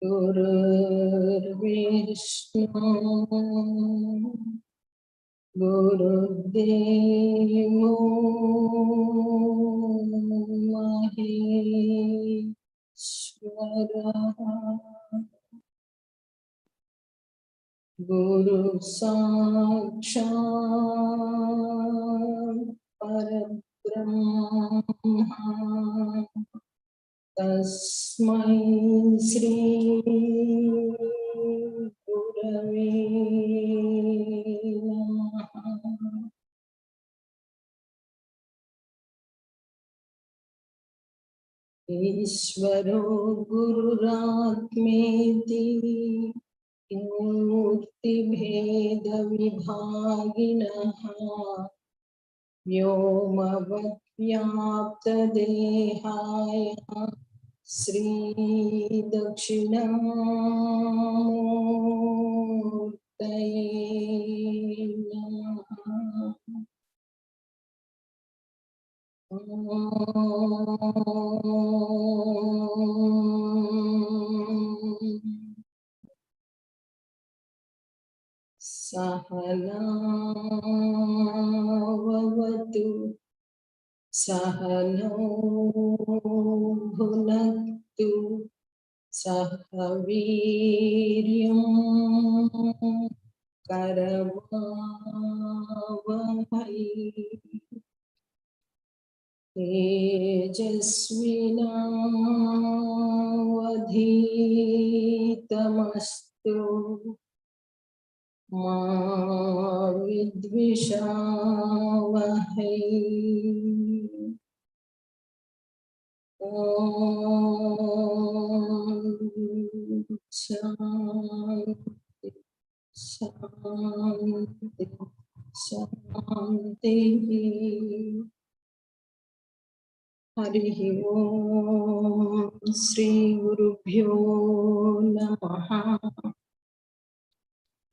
गुरुर्विष्णु गुरुर्देवो महेश्वरः गुरु साक्षात् परब्रह्म तस्मै श्री गुरवे नमः। ईश्वरो गुरुरात्मेति मूर्तिभेदविभागिनः व्योमवद्व्याप्तदेहाय श्रीदक्षिणामूर्तये नमः। सहनावतु सहनौ भुनक्तु सह वीर्यं करवावहै तेजस्विनावधीतमस्तु मा विद्विषावहै। शान्ति शान्ति शान्तिः। हरिः ओम श्री गुरुभ्यो नमः।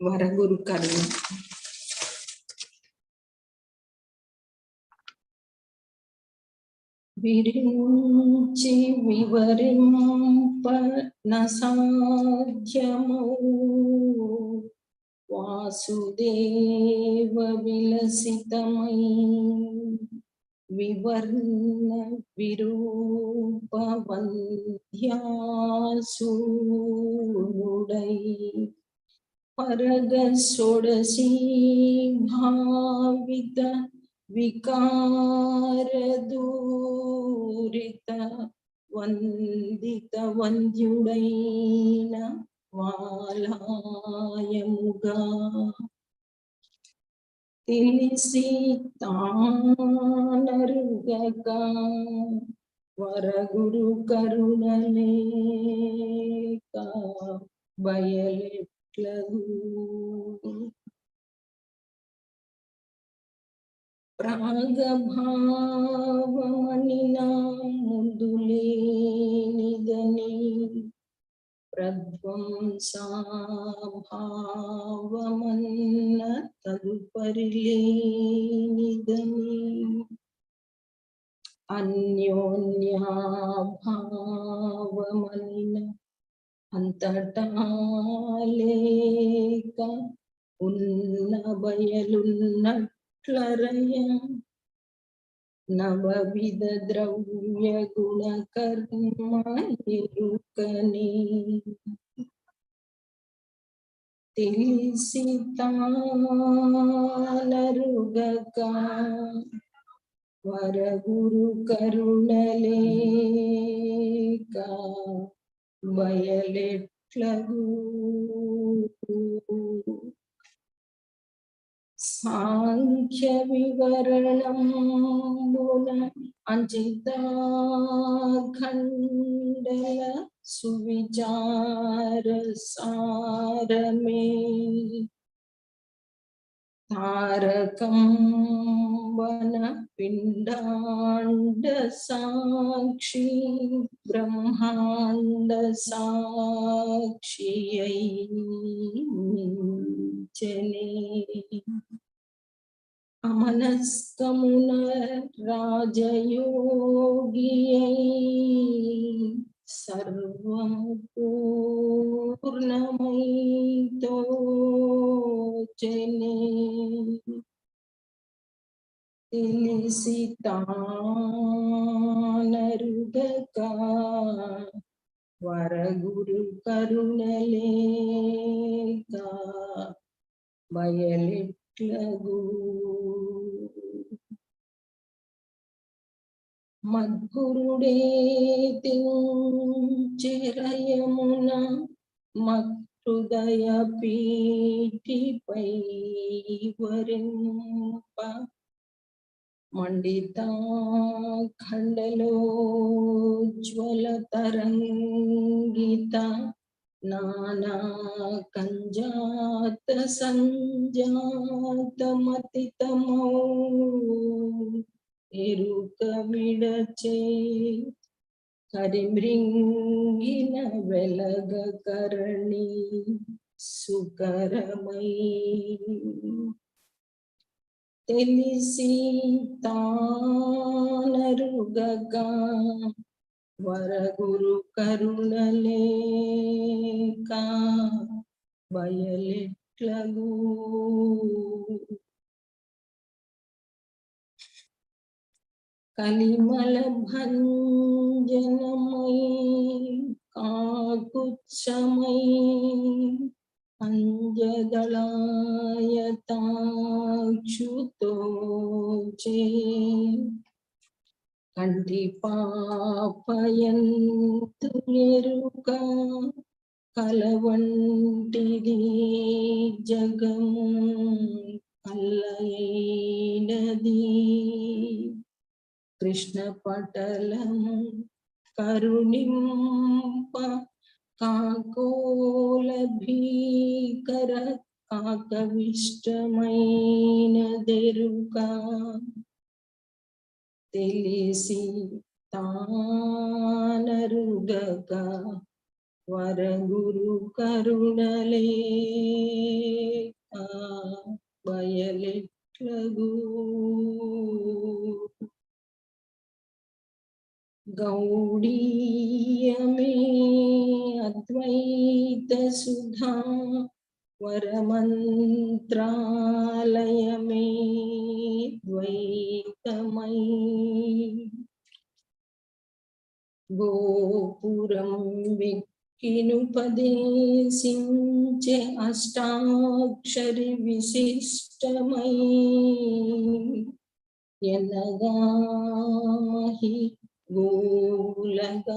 वरगुरु करुण विरिञ्चि विवरिंप न साध्यमो वासुदेव विलसितमयी विवर्ण विरूपवन्ध्यासूनुडै परग षोडशी भावित विकार दूरित वंदित वंद्युडैन वालायमुगा ತಿಳಿಸಿ ತಾನರುಗಕ ವರಗುರು ಕರುಣಲೇಕ ಬಯಲೆಟ್ಲದು ಪ್ರಾಗಭಾವಮನಿನ ಮುಂದುಲೇನಿದನಿ ಪ್ರಧ್ವಂಸಾಭಾವಮನ್ನ ತದುಪರಿಲೇನಿದನಿ ಅನ್ಯೋನ್ಯಾಭಾವಮನಿನ అంతటాలేక ఉన్న బయలున్నట్లరయ నవవిధ ద్రవ్య గుణ కర్మ ఎరుకని తెలిసి తానరుగక వరగురు కరుణలేక బయలెట్లగు సాంఖ్య వివరణంబున అంచితాఖండల సువిచార సారమే తారకం వన పిండాండ సాక్షి బ్రహ్మాండ సాక్షియై నించెనే అమనస్కమున రాజయోగియై సర్వం పూర్ణమై తోచెనే తెలిసి తానరుగక వరగురు కరుణలేక బయలెట్లగు మద్గురుడే చెరయమున మహృదయ పీఠిపై వరింప మండితా ఖండలో జ్వల తరంగిత నానా కంజాత సంజాతమతితమౌ ఎరుక విడచే కరిమృంగిన వెలగ కరణి సుకరమై తెలిసి తానరుగగా వరగురు కరుణలేక బయలెట్లగు కలిమల భంజనమై కాకుత్సమై అంజదళాయతాక్షుతో చే కంటి పాపయంతు ఎరుక కలవంటిది జగము కల్లయైనది కృష్ణ పటలము కరుణింప కాకోల భీకర కాకవిష్టమైనదెరుక తెలిసి తానరుగక వరగురు కరుణలేక బయలెట్లగు గౌడీయమే అద్వైత సుధా వరమంత్రాలయమే ద్వైతమై గోపురం వెక్కినుపదేశించే అష్టాక్షరి విశిష్టమై ఎనగామహి గోలగావ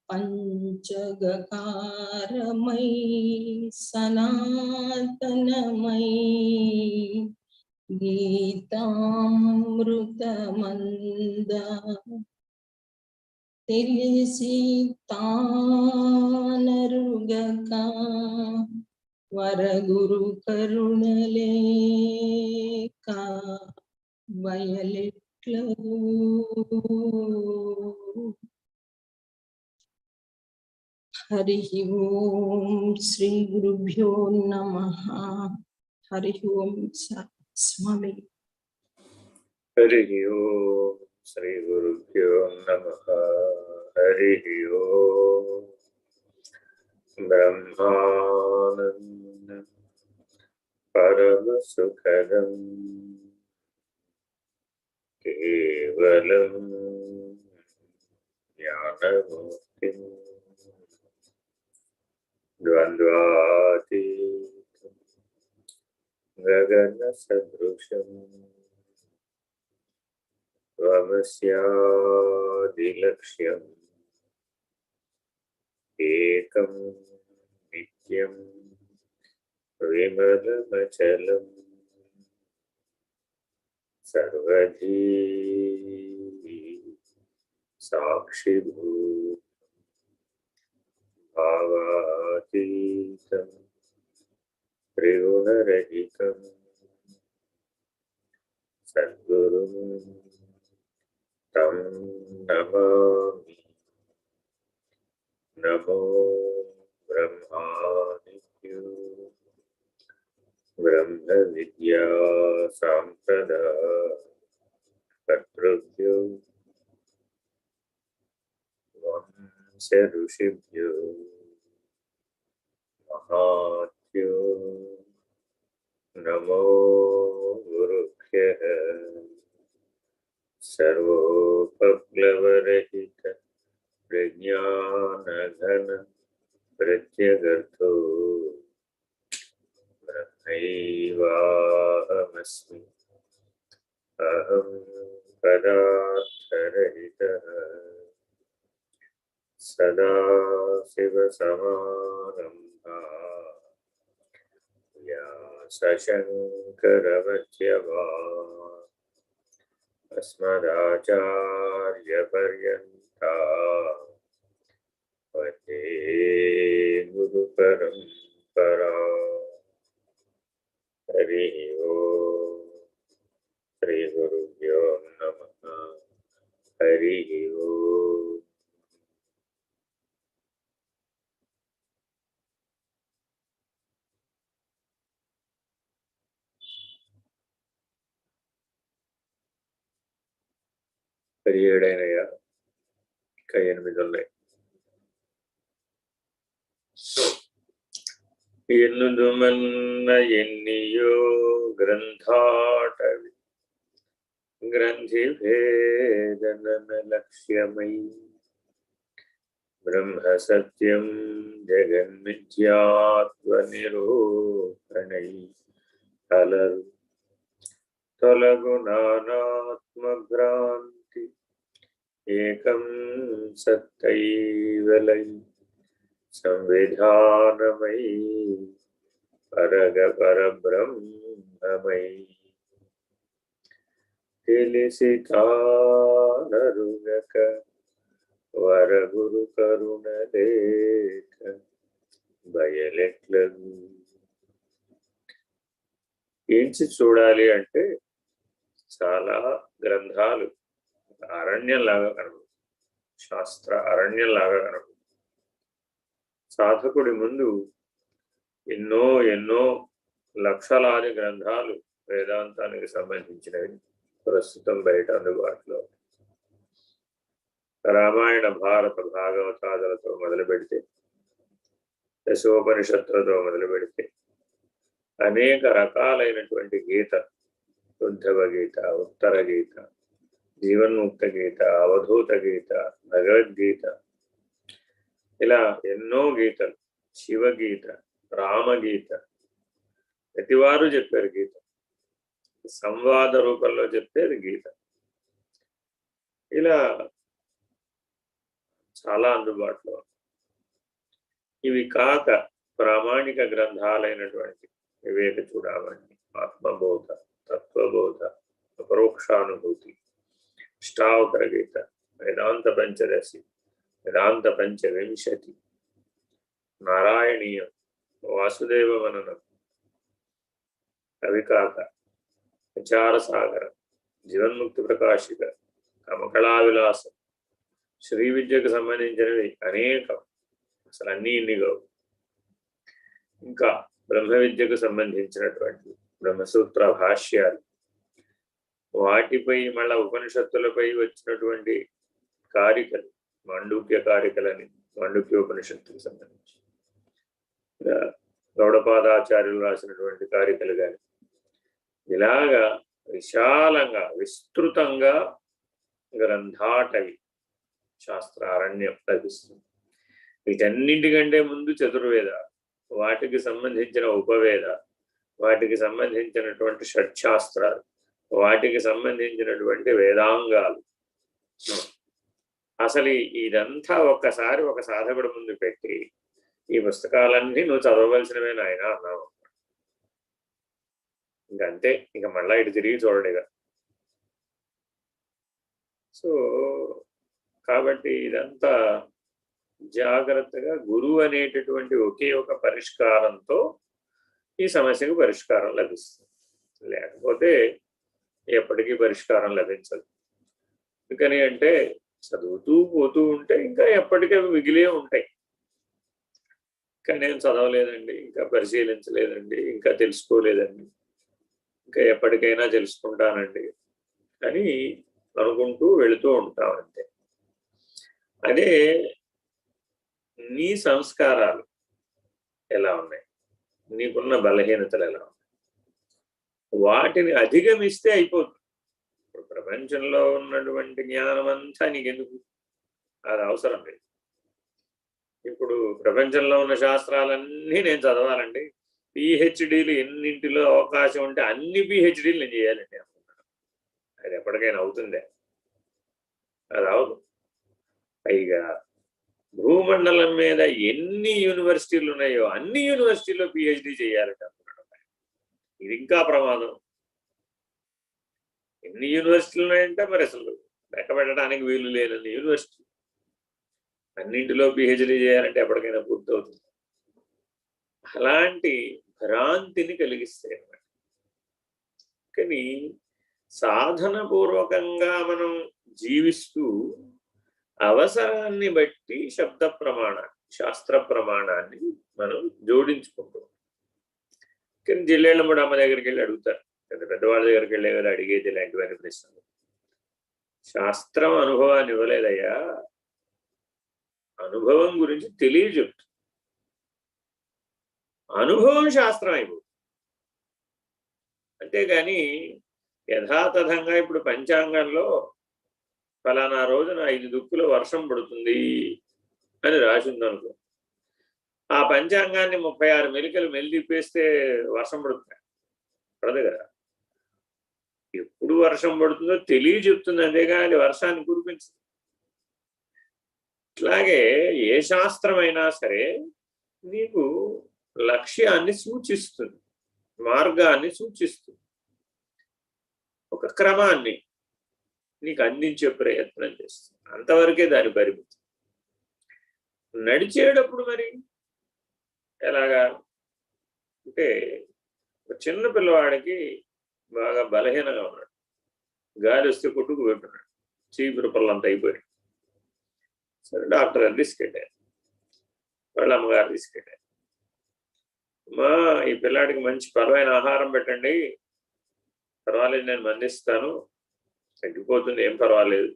పంచగకారమై సనాతనమై గీతామృతమంద తెలిసి తానరుగక వరగురు కరుణలేక బయలెట్లగు హరి ఓం శ్రీ గురుభ్యో నమః. హరి ఓం స్వామి. హరి ఓం శ్రీ గురుభ్యో నమః. హరి ఓం బ్రహ్మానందం పరమ సుఖదం కేవలం జ్ఞానమూర్తిం ద్వంద్వాతీతం గగన సదృశం త్వమస్యాదిలక్ష్యం ఏకం నిత్యం విమలమచలం సర్వజీవి సాక్షిభూతం భావాతీతం త్రిగుణరహితం సద్గురుం తం నమామి. నమో బ్రహ్మాదిభ్యో బ్రహ్మ విద్యా సాంప్రదాయేభ్యో వంశ ఋషిభ్యో మహాత్మ్యో నమో గురుభ్యః. సర్వోపప్లవరహిత ప్రజ్ఞానఘన ప్రత్యగర్థో బ్రహ్మ नैवाहमस्मि अहं पदार्थरहितः सदाशिवसमारम्भाः व्यासशङ्करमध्यमाः अस्मदाचार्यपर्यन्ताः वन्दे गुरुपरम्पराम्। हरिः ओम्। श्रीगुरुभ्यो नमः। हरिः ओम्। పదిహేడైనయా ఇంకా 8 ఉన్నాయి. ఎన్నుదుమన్న ఎన్నియో గ్రంథాటవి గ్రంథి భేదన లక్ష్యమై బ్రహ్మ సత్యం జగన్మిథ్యాత్వ నిరూపణై కలరు తొలగు నానాత్మభ్రాంతి ఏకం సత్తైవలై సంవిధానమై పరగ పరబ్రహ్మమై తెలిసి తానరుగక వరగురు కరుణ లేక బయలెట్లగు. ఏంచి చూడాలి అంటే చాలా గ్రంథాలు అరణ్యంలాగా కనబడు, శాస్త్ర అరణ్యంలాగా కనబడు. సాధకుడి ముందు ఎన్నో ఎన్నో లక్షలాది గ్రంథాలు వేదాంతానికి సంబంధించినవి ప్రస్తుతం బయట అందుబాటులో. రామాయణ భారత భాగవతాదులతో మొదలు పెడితే, దశోపనిషత్తులతో మొదలు పెడితే అనేక రకాలైనటువంటి గీత, ఉద్ధవ గీత, ఉత్తర గీత, జీవన్ముక్త గీత, అవధూత గీత, భగవద్గీత, ఇలా ఎన్నో గీతలు, శివగీత, రామగీత, ప్రతివారు చెప్పారు గీత. సంవాద రూపంలో చెప్పేది గీత. ఇలా చాలా అందుబాటులో. ఇవి కాక ప్రామాణిక గ్రంథాలైనటువంటి వివేక చూడమని, ఆత్మబోధ, తత్వబోధ, అపరోక్షానుభూతి, అష్టావకర గీత, వేదాంత పంచదశి, వేదాంత పంచవింశతి, నారాయణీయం, వాసుదేవ మననం, అవి కాక విచార సాగరం, జీవన్ముక్తి ప్రకాశిక, కమకళా విలాసం, శ్రీ విద్యకు సంబంధించినవి అనేకం, అసలు అన్నీ ఇన్నిగా. ఇంకా బ్రహ్మ విద్యకు సంబంధించినటువంటి బ్రహ్మసూత్ర భాష్యాలు, వాటిపై మళ్ళా ఉపనిషత్తులపై వచ్చినటువంటి కారికలు, మాండూక్య కారికలని, మాండూక్యోపనిషత్తుకు సంబంధించి గౌడపాదాచార్యులు రాసినటువంటి కారికలు కానీ, ఇలాగా విశాలంగా విస్తృతంగా గ్రంథాటవి శాస్త్రారణ్యం లభిస్తుంది. వీటన్నింటికంటే ముందు చతుర్వేద, వాటికి సంబంధించిన ఉపవేద, వాటికి సంబంధించినటువంటి షట్శాస్త్రాలు, వాటికి సంబంధించినటువంటి వేదాంగాలు. అసలు ఇదంతా ఒక్కసారి ఒక సాధకుడు ముందు పెట్టి ఈ పుస్తకాలన్నీ నువ్వు చదవవలసినవే నాయన అన్నావు. ఇంకంతే, ఇంక మళ్ళా ఇటు తిరిగి చూడలేగా. సో కాబట్టి ఇదంతా జాగ్రత్తగా గురువు అనేటటువంటి ఒకే ఒక పరిష్కారంతో ఈ సమస్యకు పరిష్కారం లభిస్తుంది. లేకపోతే ఎప్పటికీ పరిష్కారం లభించదు. ఎందుకని అంటే చదువుతూ పోతూ ఉంటే ఇంకా ఎప్పటికీ మిగిలే ఉంటాయి. ఇంకా నేను చదవలేదండి, ఇంకా పరిశీలించలేదండి, ఇంకా తెలుసుకోలేదండి, ఇంకా ఎప్పటికైనా తెలుసుకుంటానండి అని అనుకుంటూ వెళుతూ ఉంటాం అంతే. అదే నీ సంస్కారాలు ఎలా ఉన్నాయి, నీకున్న బలహీనతలు ఎలా ఉన్నాయి, వాటిని అధిగమిస్తే అయిపోతుంది. ఇప్పుడు ప్రపంచంలో ఉన్నటువంటి జ్ఞానం అంతా నీకెందుకు, అది అవసరం లేదు. ఇప్పుడు ప్రపంచంలో ఉన్న శాస్త్రాలన్నీ నేను చదవాలండి, పిహెచ్డీలు ఎన్నింటిలో అవకాశం ఉంటే అన్ని పిహెచ్డీలు నేను చేయాలండి అనుకుంటున్నాను. అది ఎప్పటికైనా అవుతుందే? అది అవదు. పైగా భూమండలం మీద ఎన్ని యూనివర్సిటీలు ఉన్నాయో అన్ని యూనివర్సిటీల్లో పిహెచ్డీ చేయాలంటే అనుకుంటున్నాను. ఇది ఇంకా ప్రమాదం. ఎన్ని యూనివర్సిటీలు ఉన్నాయంటే మరి అసలు లెక్క పెట్టడానికి వీలు లేనన్ని యూనివర్సిటీ. అన్నింటిలో పిహెచ్డీ చేయాలంటే ఎప్పటికైనా పూర్తవుతుంది. అలాంటి భ్రాంతిని కలిగిస్తాయి అన్నమాట. కానీ సాధన పూర్వకంగా మనం జీవిస్తూ అవసరాన్ని బట్టి శబ్ద ప్రమాణాన్ని, శాస్త్ర ప్రమాణాన్ని మనం జోడించుకుంటాం. కానీ జిల్లేళ్ళమ్మడు అమ్మ దగ్గరికి వెళ్ళి అడుగుతారు, పెద్దవాళ్ళ దగ్గరికి వెళ్ళే కదా అడిగేది ఇలాంటివన్నీ ప్రశ్నలు. శాస్త్రం అనుభవాన్ని ఇవ్వలేదయ్యా, అనుభవం గురించి తెలియజెప్తు. అనుభవం శాస్త్రం అయిపోతుంది. అంతేగాని యథాతథంగా ఇప్పుడు పంచాంగంలో ఫలానా రోజున 5 దుక్కులు వర్షం పడుతుంది అని రాసిందనుకో, ఆ పంచాంగాన్ని 36 మెలికలు మెలిదిప్పేస్తే వర్షం పడుతుంది? పడదు కదా. ఎప్పుడు వర్షం పడుతుందో తెలియజెప్తుంది, అంతేగాని వర్షాన్ని కురిపించదు. ఇట్లాగే ఏ శాస్త్రమైనా సరే నీకు లక్ష్యాన్ని సూచిస్తుంది, మార్గాన్ని సూచిస్తుంది, ఒక క్రమాన్ని నీకు అందించే ప్రయత్నం చేస్తుంది. అంతవరకే దాని పరిమితి. నడిచేటప్పుడు మరి ఎలాగా అంటే, ఒక చిన్న పిల్లవాడికి బాగా బలహీనంగా ఉన్నాడు, గాలి వస్తే కొట్టుకు పెట్టున్నాడు, చీపురు పళ్ళంతా అయిపోయాడు. సరే డాక్టర్ గారు తీసుకెళ్ళారు, వాళ్ళ అమ్మగారు తీసుకెళ్ళారు. అమ్మా, ఈ పిల్లాడికి మంచి బలమైన ఆహారం పెట్టండి, పర్వాలేదు నేను మందిస్తాను, తగ్గిపోతుంది, ఏం పర్వాలేదు,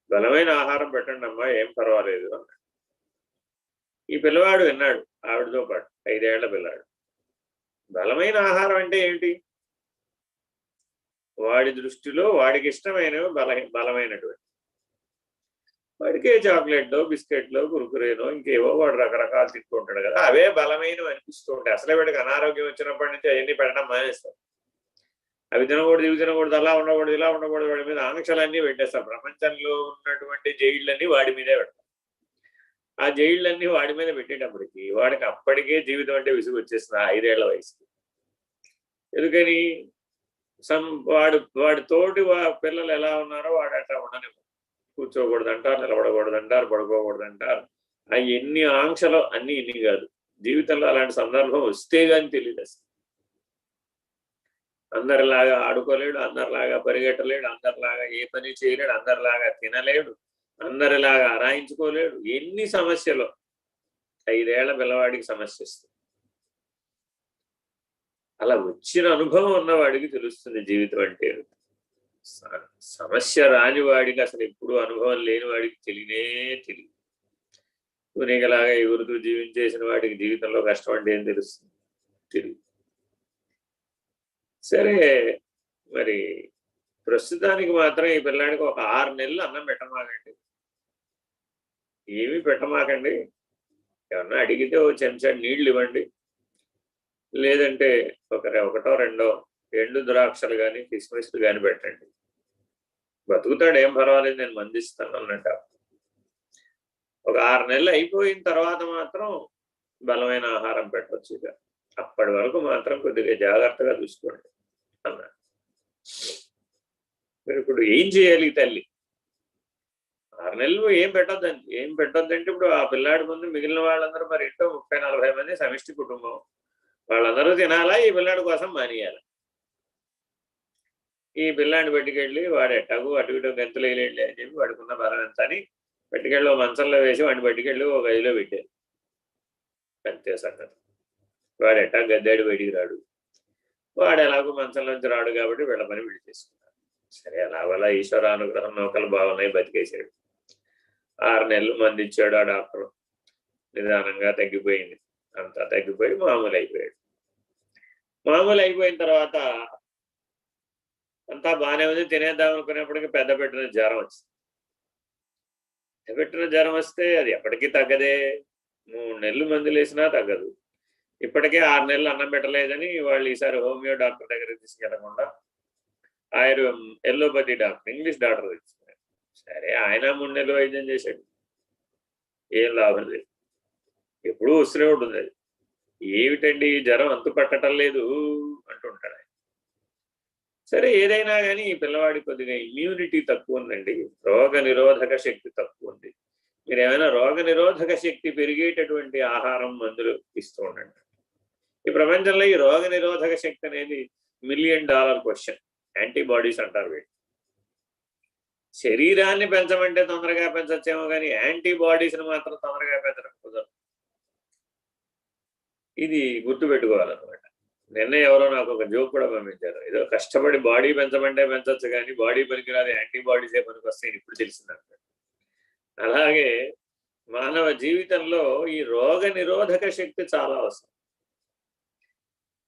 బలమైన ఆహారం పెట్టండి అమ్మా, ఏం పర్వాలేదు అన్నాడు. ఈ పిల్లవాడు విన్నాడు ఆవిడతో పాటు, 5 ఏళ్ల పిల్లాడు. బలమైన ఆహారం అంటే ఏంటి? వాడి దృష్టిలో వాడికి ఇష్టమైనవి బలమైనటువంటి. వాడికి చాక్లెట్లో, బిస్కెట్లో, కురుకురేనో ఇంకేవో వాడు రకరకాలు తింటూ ఉంటాడు కదా, అవే బలమైనవి అనిపిస్తూ ఉంటాయి. అసలే వాడికి అనారోగ్యం వచ్చినప్పటి నుంచి అవన్నీ పెట్టడం మానేస్తారు. అవి తినకూడదు, ఇవి తినకూడదు, అలా ఉండకూడదు, ఇలా ఉండకూడదు, వాడి మీద ఆంక్షలన్నీ పెట్టేస్తారు. ప్రపంచంలో ఉన్నటువంటి జైళ్ళన్నీ వాడి మీదే పెడతారు. ఆ జైళ్ళన్నీ వాడి మీద పెట్టేటప్పటికి వాడికి అప్పటికే జీవితం అంటే విసుగు వచ్చేస్తుంది 5 ఏళ్ల వయసుకి. ఎందుకని? వాడి తోటి పిల్లలు ఎలా ఉన్నారో వాడు అట్లా ఉండనివ్వరు. కూర్చోకూడదు అంటారు, నిలబడకూడదు అంటారు, పడుకోకూడదు అంటారు. ఆ ఎన్ని ఆంక్షలు అన్ని ఇన్ని కాదు. జీవితంలో అలాంటి సందర్భం వస్తే గాని తెలియదు అసలు. అందరిలాగా ఆడుకోలేడు, అందరిలాగా పరిగెట్టలేడు, అందరిలాగా ఏ పని చేయలేడు, అందరిలాగా తినలేడు, అందరిలాగా అరాయించుకోలేడు. ఎన్ని సమస్యలు 5 ఏళ్ల పిల్లవాడికి సమస్య వస్తుంది. అలా వచ్చిన అనుభవం ఉన్నవాడికి తెలుస్తుంది జీవితం అంటే. సమస్య రాని వాడికి, అసలు ఎప్పుడు అనుభవం లేని వాడికి తెలియదు. నీకులాగా ఎవరితో జీవించేసిన వాడికి జీవితంలో కష్టం అంటే ఏం తెలుస్తుంది? తెలియదు. సరే, మరి ప్రస్తుతానికి మాత్రం ఈ పిల్లాడికి ఒక 6 నెలలు అన్నం పెట్టమాకండి, ఏమీ పెట్టమాకండి. ఏమన్నా అడిగితే ఓ చెంచాడు నీళ్లు ఇవ్వండి, లేదంటే ఒకటో రెండో ఎండు ద్రాక్షలు కానీ కిస్మిస్లు కానీ పెట్టండి, బతుకుతాడు, ఏం పర్వాలేదు, నేను మందిస్తాను అన్నట్ట. ఒక 6 నెలలు అయిపోయిన తర్వాత మాత్రం బలమైన ఆహారం పెట్టవచ్చు. ఇక అప్పటి వరకు మాత్రం కొద్దిగా జాగ్రత్తగా చూసుకోండి అన్నాడు. మీరు ఇప్పుడు ఏం చేయాలి తల్లి? 6 నెలలు ఏం పెట్టొద్దంటే ఇప్పుడు ఆ పిల్లాడి ముందు మిగిలిన వాళ్ళందరూ, మరి ఇంట్లో 30-40 మంది సమిష్టి కుటుంబం, వాళ్ళందరూ తినాలా, ఈ పిల్లాడి కోసం మానేయాలి. ఈ పిల్లాడిని పట్టుకెళ్ళి వాడు ఎట్టగు అటు ఇటు గంతులు వేయలేండి అని చెప్పి వాడుకున్న బలం ఎంత అని పట్టుకెళ్ళి ఓ మంచంలో వేసి వాడిని పట్టుకెళ్ళి ఒక గదిలో పెట్టారు. అంతే సంగతి. వాడు ఎట్టా గద్దాడు, బయటికి రాడు. వాడు ఎలాగో మంచంలోంచి రాడు కాబట్టి వీళ్ళ పని వీళ్ళు చేసుకున్నారు. సరే, అలాగలా ఈశ్వరానుగ్రహం నౌకలు బాగున్నాయి, బతికేశాడు. 6 నెలలు మంది ఇచ్చాడు ఆ డాక్టర్. నిదానంగా తగ్గిపోయింది, అంతా తగ్గిపోయి మామూలు అయిపోయాడు. మామూలు అయిపోయిన తర్వాత అంతా బాగానే ఉంది, తినేద్దాం అనుకునేప్పటికీ పెద్ద పెట్టిన జ్వరం వచ్చింది. పెద్ద పెట్టిన జ్వరం వస్తే అది ఎప్పటికీ తగ్గదే. 3 నెలలు మందులు వేసినా తగ్గదు. ఇప్పటికే 6 నెలలు అన్నం పెట్టలేదని వాళ్ళు ఈసారి హోమియో డాక్టర్ దగ్గరికి తీసుకెళ్లకుండా ఎల్లోపతి డాక్టర్, ఇంగ్లీష్ డాక్టర్ తెచ్చుకున్నారు. సరే ఆయన 3 నెలలు వైద్యం చేశాడు, ఏం లాభం లేదు, ఎప్పుడూ వస్తూనే ఉంటుంది. అది ఏమిటండి జ్వరం అంతు పట్టడం లేదు అంటుంటాడు ఆయన. సరే ఏదైనా కానీ ఈ పిల్లవాడికి కొద్దిగా ఇమ్యూనిటీ తక్కువ ఉందండి, రోగ నిరోధక శక్తి తక్కువ ఉంది. మీరు ఏమైనా రోగ నిరోధక శక్తి పెరిగేటటువంటి ఆహారం మందులు ఇస్తూ ఉండండి. ఈ ప్రపంచంలో ఈ రోగ నిరోధక శక్తి అనేది $1 మిలియన్ క్వశ్చన్. యాంటీబాడీస్ అంటారు వీటి. శరీరాన్ని పెంచమంటే తొందరగా పెంచచ్చేమో కానీ యాంటీబాడీస్ని మాత్రం తొందరగా పెంచడం కుదరదు. ఇది గుర్తుపెట్టుకోవాలన్నమాట. నిన్న ఎవరో నాకు ఒక జోక్ కూడా పంపించారు, ఏదో కష్టపడి బాడీ పెంచమంటే పెంచచ్చు కానీ బాడీ పనికిరాదు యాంటీబాడీసే పనికి వస్తాయని ఇప్పుడు తెలిసిందంట. అలాగే మానవ జీవితంలో ఈ రోగ నిరోధక శక్తి చాలా అవసరం.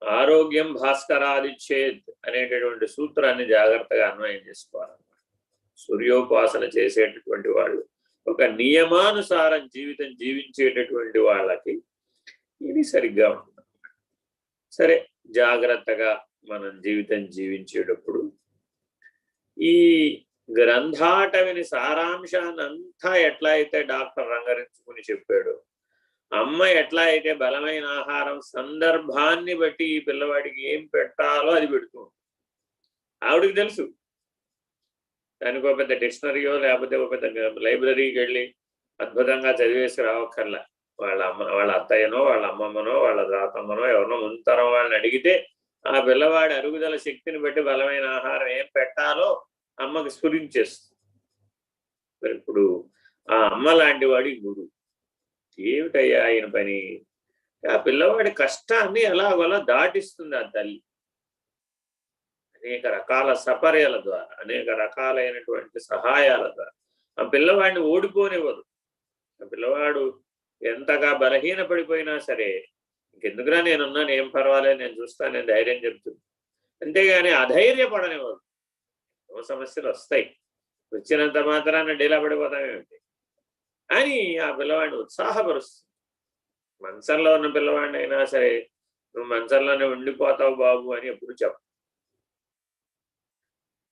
ఆరోగ్యం భాస్కరాదిచ్చేద్ అనేటటువంటి సూత్రాన్ని జాగ్రత్తగా అన్వయం చేసుకోవాలన్నమాట. సూర్యోపాసన చేసేటటువంటి వాళ్ళు, ఒక నియమానుసారం జీవితం జీవించేటటువంటి వాళ్ళకి ఇది సరిగ్గా ఉంటుంది. సరే, జాగ్రత్తగా మనం జీవితం జీవించేటప్పుడు ఈ గ్రంథాటవిని సారాంశాన్ని అంతా ఎట్లా అయితే డాక్టర్ రంగరించుకుని చెప్పాడు, అమ్మ ఎట్లా అయితే బలమైన ఆహారం సందర్భాన్ని బట్టి ఈ పిల్లవాడికి ఏం పెట్టాలో అది పెడుతూ ఉంటుంది. ఆవిడికి తెలుసు, దానికి ఒక పెద్ద డిక్షనరీయో లేకపోతే ఒక పెద్ద లైబ్రరీకి వెళ్ళి అద్భుతంగా చదివేసి రావక్కర్లా. వాళ్ళ అత్తయ్యనో వాళ్ళ అమ్మమ్మనో వాళ్ళ తాతమ్మనో ఎవరినో ముంతరం వాళ్ళని అడిగితే ఆ పిల్లవాడి అరుగుదల శక్తిని బట్టి బలమైన ఆహారం ఏం పెట్టాలో అమ్మకి స్ఫురించేస్తుంది. మరి ఇప్పుడు ఆ అమ్మ లాంటి వాడి గురువు ఏమిటయ్యా ఆయన పని? ఆ పిల్లవాడి కష్టాన్ని ఎలాగోలా దాటిస్తుంది ఆ తల్లి. అనేక రకాల సపర్యల ద్వారా, అనేక రకాలైనటువంటి సహాయాల ద్వారా ఆ పిల్లవాడిని ఓడిపోనివ్వదు. ఆ పిల్లవాడు ఎంతగా బలహీన పడిపోయినా సరే, ఇంకెందుకురా నేనున్నాను, ఏం పర్వాలేదు, నేను చూస్తాను, నేను ధైర్యం చెప్తుంది. అంతేగాని అధైర్యపడనివ్వదు. సమస్యలు వస్తాయి, వచ్చినంత మాత్రాన డీలా పడిపోతామేమిటి అని ఆ పిల్లవాడిని ఉత్సాహపరుస్తుంది. మంచంలో ఉన్న పిల్లవాడిని అయినా సరే నువ్వు మంచంలోనే ఉండిపోతావు బాబు అని ఎప్పుడు చెప్పు.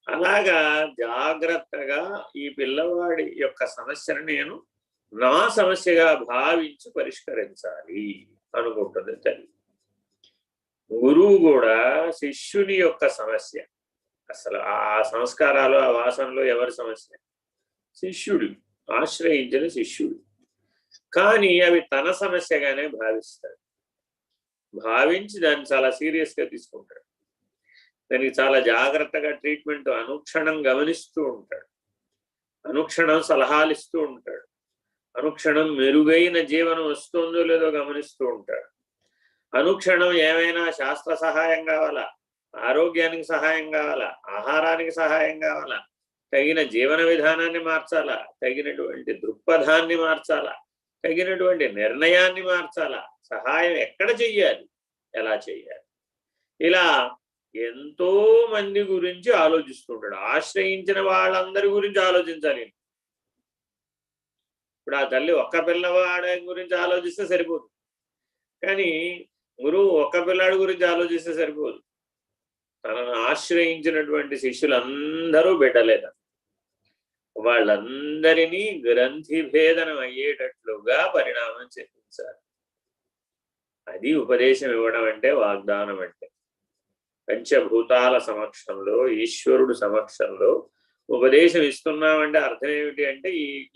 అలాగా జాగ్రత్తగా ఈ పిల్లవాడి యొక్క సమస్యను నేను నా సమస్యగా భావించి పరిష్కరించాలి అనుకుంటుంది తల్లి. గురువు కూడా శిష్యుని యొక్క సమస్య, అసలు ఆ సంస్కారాలు ఆ వాసనలు ఎవరి సమస్య? శిష్యుడు, ఆశ్రయించిన శిష్యుడు. కానీ అవి తన సమస్యగానే భావిస్తాడు. భావించి దాన్ని చాలా సీరియస్గా తీసుకుంటాడు. దానికి చాలా జాగ్రత్తగా ట్రీట్మెంట్ అనుక్షణం గమనిస్తూ ఉంటాడు, అనుక్షణం సలహాలు ఇస్తూ ఉంటాడు, అనుక్షణం మెరుగైన జీవనం వస్తుందో లేదో గమనిస్తూ ఉంటాడు. అనుక్షణం ఏమైనా శాస్త్ర సహాయం కావాలా, ఆరోగ్యానికి సహాయం కావాలా, ఆహారానికి సహాయం కావాలా, తగిన జీవన విధానాన్ని మార్చాలా, తగినటువంటి దృక్పథాన్ని మార్చాలా, తగినటువంటి నిర్ణయాన్ని మార్చాలా, సహాయం ఎక్కడ చెయ్యాలి, ఎలా చెయ్యాలి, ఇలా ఎంతో మంది గురించి ఆలోచిస్తుంటాడు. ఆశ్రయించిన వాళ్ళందరి గురించి ఆలోచించాలి. ఇప్పుడు ఆ తల్లి ఒక్క పిల్లవాడి గురించి ఆలోచిస్తే సరిపోదు, కానీ గురువు ఒక్క పిల్లాడి గురించి ఆలోచిస్తే సరిపోదు. తనను ఆశ్రయించినటువంటి శిష్యులందరూ బిడ్డలేద, వాళ్ళందరినీ గ్రంథి భేదనం అయ్యేటట్లుగా పరిణామం చెందించాలి. అది ఉపదేశం ఇవ్వడం అంటే, వాగ్దానం అంటే. పంచభూతాల సమక్షంలో, ఈశ్వరుడు సమక్షంలో ఉపదేశం ఇస్తున్నామంటే అర్థం ఏమిటి అంటే,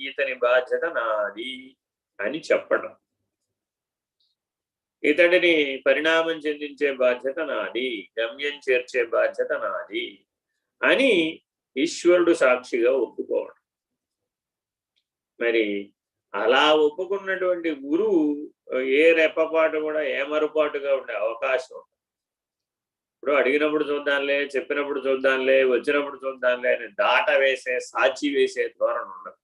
ఇతని బాధ్యత నాది అని చెప్పడం, ఇతడిని పరిణామం చెందించే బాధ్యత నాది, గమ్యం చేర్చే బాధ్యత నాది అని ఈశ్వరుడు సాక్షిగా ఒప్పుకోవడం. మరి అలా ఒప్పుకున్నటువంటి గురువు ఏ రెప్పపాటు కూడా ఏమరుపాటుగా ఉండే అవకాశం. ఇప్పుడు అడిగినప్పుడు చూద్దాంలే, చెప్పినప్పుడు చూద్దాంలే, వచ్చినప్పుడు చూద్దాంలే అని దాట వేసే, సాచి వేసే ధోరణి ఉండదు.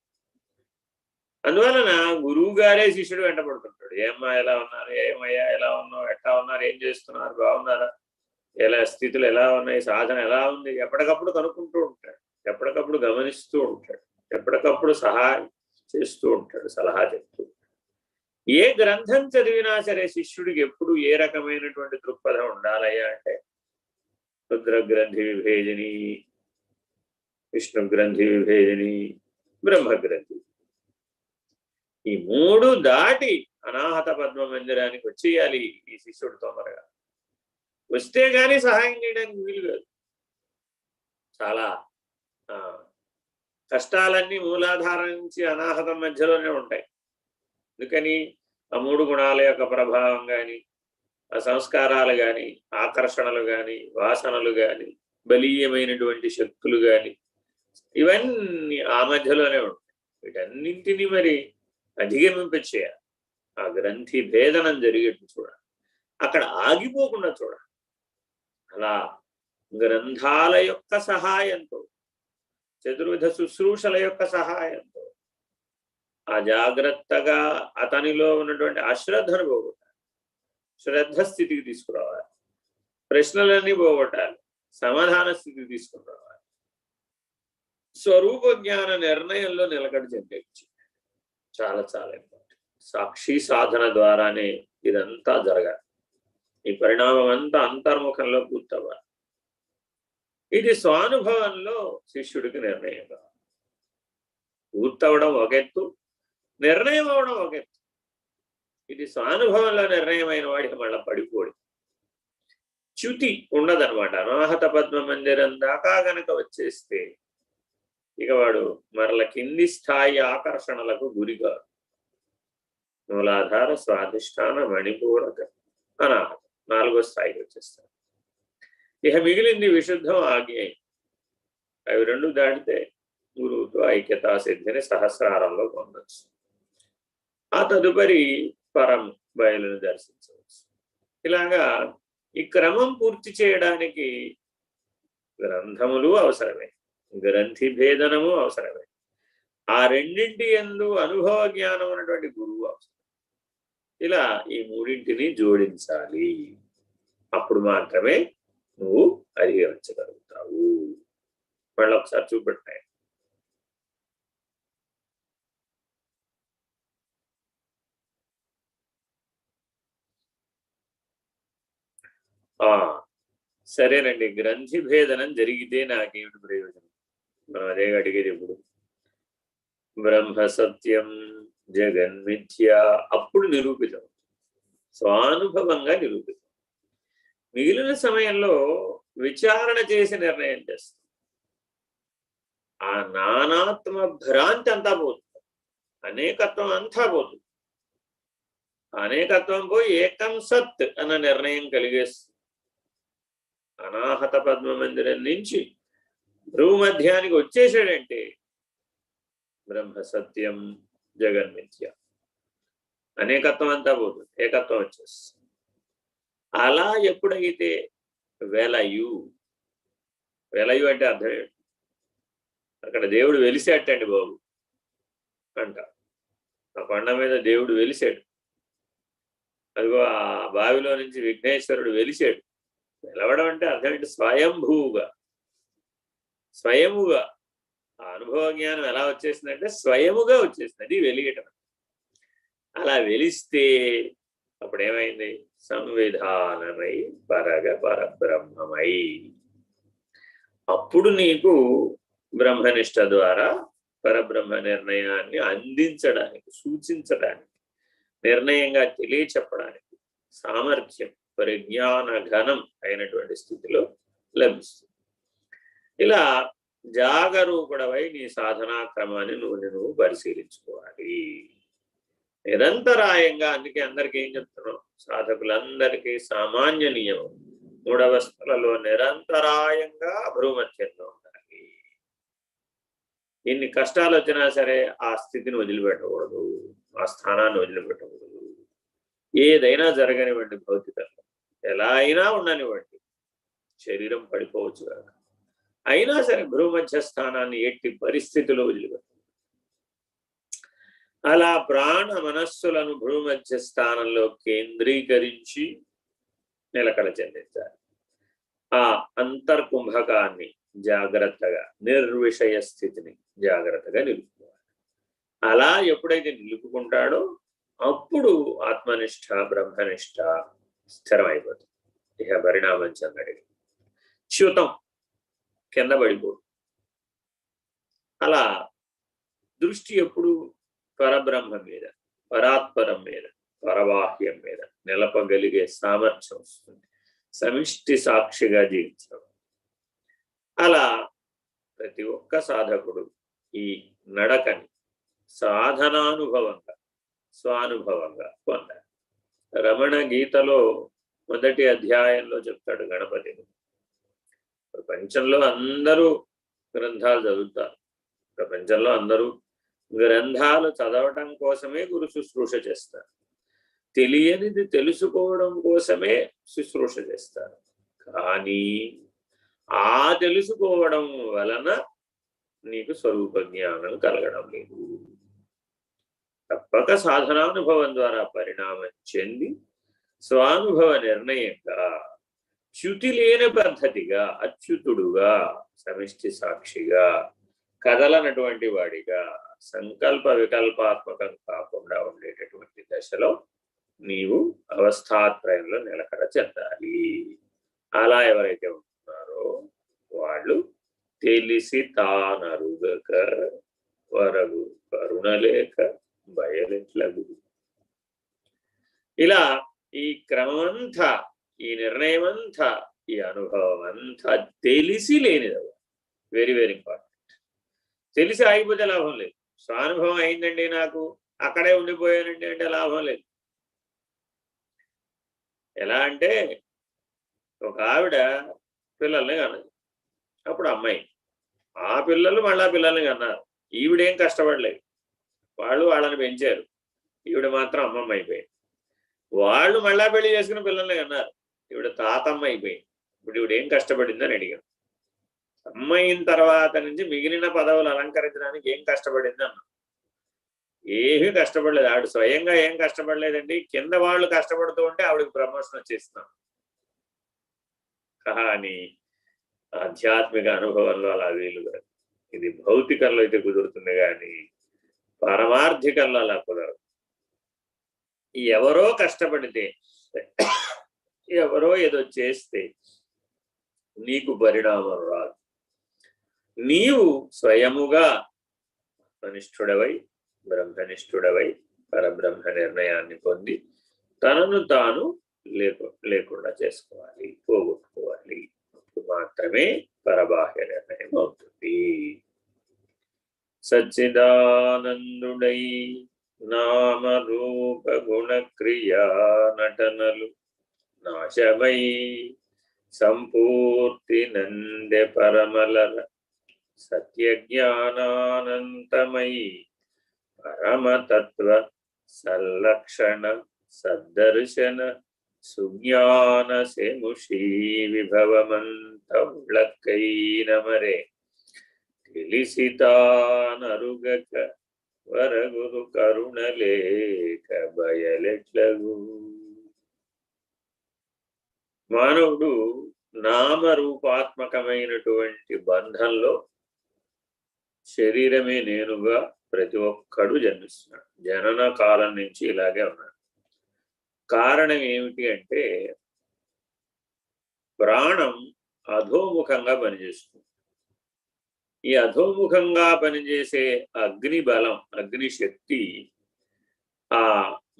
అందువలన గురువు గారే శిష్యుడు వెంటబడుతుంటాడు. ఏమ్మా ఎలా ఉన్నారు, ఏమయ్యా ఎలా ఉన్నావు, ఎట్లా ఉన్నారు, ఏం చేస్తున్నారు, బాగున్నారా, ఎలా స్థితులు ఎలా ఉన్నాయి, సాధన ఎలా ఉంది, ఎప్పటికప్పుడు కనుక్కుంటూ ఉంటాడు, ఎప్పటికప్పుడు గమనిస్తూ ఉంటాడు, ఎప్పటికప్పుడు సహాయం చేస్తూ ఉంటాడు, సలహా చెప్తూ. ఏ గ్రంథం చదివినా సరే శిష్యుడికి ఎప్పుడు ఏ రకమైనటువంటి దృక్పథం ఉండాలయ్యా అంటే రుద్రగ్రంథి విభేదిని, విష్ణు గ్రంథి విభేదిని, బ్రహ్మగ్రంథి, ఈ మూడు దాటి అనాహత పద్మ మందిరానికి వచ్చేయాలి ఈ శిష్యుడు తొందరగా. వస్తే గానీ సహాయం చేయడానికి వీలు కాదు. చాలా కష్టాలన్నీ మూలాధారం నుంచి అనాహతం మధ్యలోనే ఉంటాయి. అందుకని ఆ మూడు గుణాల యొక్క ప్రభావం కానీ, ఆ సంస్కారాలు కానీ, ఆకర్షణలు కానీ, వాసనలు కానీ, బలీయమైనటువంటి శక్తులు కానీ, ఇవన్నీ ఆ మధ్యలోనే ఉంటాయి. వీటన్నింటినీ మరి అధిగమింపచేయాలి. ఆ గ్రంథి భేదనం జరిగేట్టు చూడాలి, అక్కడ ఆగిపోకుండా చూడాలి. అలా గ్రంథాల యొక్క సహాయంతో, చతుర్విధ శుశ్రూషల యొక్క సహాయంతో ఆ జాగ్రత్తగా అతనిలో ఉన్నటువంటి అశ్రద్ధను పోగొట్టాలి, శ్రద్ధ స్థితికి తీసుకురావాలి, ప్రశ్నలన్నీ పోగొట్టాలి, సమాధాన స్థితికి తీసుకురావాలి, స్వరూప జ్ఞాన నిర్ణయంలో నిలకడ చెందవచ్చు. చాలా చాలా ఇంపార్టెంట్. సాక్షి సాధన ద్వారానే ఇదంతా జరగాలి. ఈ పరిణామం అంతా అంతర్ముఖంలో పూర్తవ్వాలి. ఇది స్వానుభవంలో శిష్యుడికి నిర్ణయం కావాలి. పూర్తవడం ఒక ఎత్తు, నిర్ణయం అవడం ఒక ఎత్తు. ఇది స్వానుభవంలో నిర్ణయమైన వాడికి మళ్ళా పడిపోడు, చ్యుతి ఉండదనమాట. అనాహత పద్మ మందిరం దాకా గనక వచ్చేస్తే ఇక వాడు మరల కింది స్థాయి ఆకర్షణలకు గురికాడు. మూలాధార, స్వాధిష్టాన, మణిపూరక, అనాహత 4వ స్థాయికి వచ్చేస్తాడు. ఇక మిగిలింది విశుద్ధం, ఆజ్ఞ. అవి 2 దాటితే గురువుతో ఐక్యతా సిద్ధిని సహస్రారంలో పొందవచ్చు. ఆ తదుపరి పరం బయలును దర్శించవచ్చు. ఇలాగా ఈ క్రమం పూర్తి చేయడానికి గ్రంథములు అవసరమే, గ్రంథి భేదనము అవసరమే. ఆ రెండింటి యందు అనుభవ జ్ఞానం ఉన్నటువంటి గురువు అవసరం. ఇలా ఈ మూడింటిని జోడించాలి. అప్పుడు మాత్రమే నువ్వు అధిగమించగలుగుతావు. మళ్ళీ ఒకసారి చూపెట్టాయి. సరేనండి, గ్రంథి భేదనం జరిగితే నాకేమిటి ప్రయోజనం? మనం అదే అడిగేది. ఇప్పుడు బ్రహ్మ సత్యం జగన్మిథ్య అప్పుడు నిరూపితం, స్వానుభవంగా నిరూపితం. మిగిలిన సమయంలో విచారణ చేసి నిర్ణయం చేస్తాం. ఆ నానాత్మ భ్రాంతి అంతా పోతుంది, అనేకత్వం అంతా పోతుంది. అనేకత్వం పోయి ఏకం సత్ అన్న నిర్ణయం కలిగేస్తుంది. అనాహత పద్మ మందిరం నుంచి భ్రూమధ్యానికి వచ్చేసాడంటే బ్రహ్మ సత్యం జగన్మిథ్య, అనేకత్వం అంతా పోతుంది, ఏకత్వం వచ్చేస్తుంది. అలా ఎప్పుడైతే వెలయు, వెలయు అంటే అర్థం ఏంటి? అక్కడ దేవుడు వెలిసేటండి బాబు అంట. ఆ కొండ మీద దేవుడు వెలిసాడు. అదిగో ఆ బావిలో నుంచి విఘ్నేశ్వరుడు వెలిసాడు. వెలవడం అంటే అర్థం ఏంటి? స్వయంభూగా, స్వయముగా. ఆ అనుభవ జ్ఞానం ఎలా వచ్చేసిందంటే స్వయముగా వచ్చేసింది. అది వెలిగటం. అలా వెలిస్తే అప్పుడేమైంది? సంవిధానమై పరబ్రహ్మమై. అప్పుడు నీకు బ్రహ్మనిష్ట ద్వారా పరబ్రహ్మ నిర్ణయాన్ని అందించడానికి, సూచించడానికి, నిర్ణయంగా తెలియచెప్పడానికి సామర్థ్యం, పరిజ్ఞాన ఘనం అయినటువంటి స్థితిలో లభిస్తుంది. ఇలా జాగరూకుడవై నీ సాధనా క్రమాన్ని నువ్వు పరిశీలించుకోవాలి నిరంతరాయంగా. అందుకే అందరికీ ఏం చెప్తున్నాం? సాధకులందరికీ సామాన్య నియమం 3 అవస్థలలో నిరంతరాయంగా భ్రూమధ్యంలో ఉండాలి. ఎన్ని కష్టాలు వచ్చినా సరే ఆ స్థితిని వదిలిపెట్టకూడదు, ఆ స్థానాన్ని వదిలిపెట్టకూడదు. ఏదైనా జరగనివ్వండి, భౌతికంగా ఎలా అయినా ఉండనివ్వండి, శరీరం పడిపోవచ్చు కదా, అయినా సరే భ్రూమధ్య స్థానాన్ని ఎట్టి పరిస్థితిలో వదిలిపెట్టాలి. అలా ప్రాణ మనస్సులను భ్రూమధ్య స్థానంలో కేంద్రీకరించి నిలకడ చెందించాలి. ఆ అంతర్కుంభకాన్ని జాగ్రత్తగా, నిర్విషయ స్థితిని జాగ్రత్తగా నిలుపుకోవాలి. అలా ఎప్పుడైతే నిలుపుకుంటాడో అప్పుడు ఆత్మనిష్ట బ్రహ్మనిష్ట స్థిరమైపోతుంది. ఇక పరిణామం చెందడి చ్యుతం కింద పడిపోదు. అలా దృష్టి ఎప్పుడు పరబ్రహ్మం మీద, పరాత్పరం మీద, పరబాహ్యం మీద నిలపగలిగే సామర్థ్యం వస్తుంది సమిష్టి సాక్షిగా జీవించడం. అలా ప్రతి ఒక్క సాధకుడు ఈ నడకని సాధనానుభవంగా స్వానుభవంగా పొందాలి. రమణ గీతలో మొదటి అధ్యాయంలో చెప్తాడు గణపతిని. ప్రపంచంలో అందరూ గ్రంథాలు చదువుతారు, ప్రపంచంలో అందరూ గ్రంథాలు చదవటం కోసమే గురు శుశ్రూష చేస్తారు, తెలియనిది తెలుసుకోవడం కోసమే శుశ్రూష చేస్తారు. కానీ ఆ తెలుసుకోవడం వలన నీకు స్వరూప జ్ఞానం కలగడం లేదు. తప్పక సాధనానుభవం ద్వారా పరిణామం చెంది స్వానుభవ నిర్ణయంగా చ్యుతి లేని పద్ధతిగా అచ్యుతుడుగా సమిష్టి సాక్షిగా కదలనటువంటి వాడిగా సంకల్ప వికల్పాత్మకం కాకుండా ఉండేటటువంటి దశలో నీవు అవస్థాత్రయంలో నిలకడ చెందాలి. అలా ఎవరైతే ఉంటున్నారో వాళ్ళు తెలిసి తానరుగక వరగు కరుణలేక బయలెట్లగు. ఇలా ఈ క్రమమంతా, ఈ నిర్ణయమంతా, ఈ అనుభవం అంతా తెలిసి లేనిదవ. Very very important. తెలిసి ఆగిపోతే లాభం లేదు. స్వానుభవం అయిందండి, నాకు అక్కడే ఉండిపోయానండి అంటే లాభం లేదు. ఎలా అంటే ఒక ఆవిడ పిల్లల్ని కన్నది, అప్పుడు అమ్మాయి, ఆ పిల్లలు మళ్ళా పిల్లల్ని కన్నారు. ఈవిడేం కష్టపడలేదు, వాళ్ళు వాళ్ళని పెంచారు, ఈవిడ మాత్రం అమ్మమ్మ అయిపోయింది. వాళ్ళు మళ్ళా పెళ్లి చేసుకుని పిల్లల్ని కన్నారు, ఈవిడ తాతమ్మ అయిపోయింది. ఇప్పుడు ఈవిడేం కష్టపడిందని అడిగాను. అమ్మాయిన తర్వాత నుంచి మిగిలిన పదవులు అలంకరించడానికి ఏం కష్టపడింది అన్నా. ఏమీ కష్టపడలేదు. ఆవిడ స్వయంగా ఏం కష్టపడలేదండి, కింద వాళ్ళు కష్టపడుతూ ఉంటే ఆవిడకి ప్రమోషన్ వచ్చేస్తున్నాం. కానీ ఆధ్యాత్మిక అనుభవంలో అలా వీలు కాదు. ఇది భౌతికంలో అయితే కుదురుతుంది, కానీ పరమార్థికంలో అలా కుదరదు. ఎవరో కష్టపడితే, ఎవరో ఏదో చేస్తే నీకు పరిణామం రాదు. నీవు స్వయముగా అనిష్ఠుడవై బ్రహ్మనిష్ఠుడవై పరబ్రహ్మ నిర్ణయాన్ని పొంది తనను తాను లేకుండా చేసుకోవాలి, పోగొట్టుకోవాలి. మాత్రమే పరబాహ్య నిర్ణయం అవుతుంది. సచ్చిదానందుడై నామరూప గుణక్రియా నటనలు నాశమై సంపూర్తి నందె పరమలర సత్యజ్ఞానానంతమై పరమతత్వ సల్లక్షణ సద్దర్శన సుజ్ఞాన సెముషీ విభవమంత ఉళక్కైనమరే తెలిసితానరుగక వరగురు కరుణలేక బయలెట్లగు. మానవుడు నామరూపాత్మకమైనటువంటి బంధంలో శరీరమే నేనుగా ప్రతి ఒక్కడు జన్మిస్తున్నాడు. జనన కాలం నుంచి ఇలాగే ఉన్నాడు. కారణం ఏమిటి అంటే ప్రాణం అధోముఖంగా పనిచేస్తుంది. ఈ అధోముఖంగా పనిచేసే అగ్ని బలం, అగ్ని శక్తి ఆ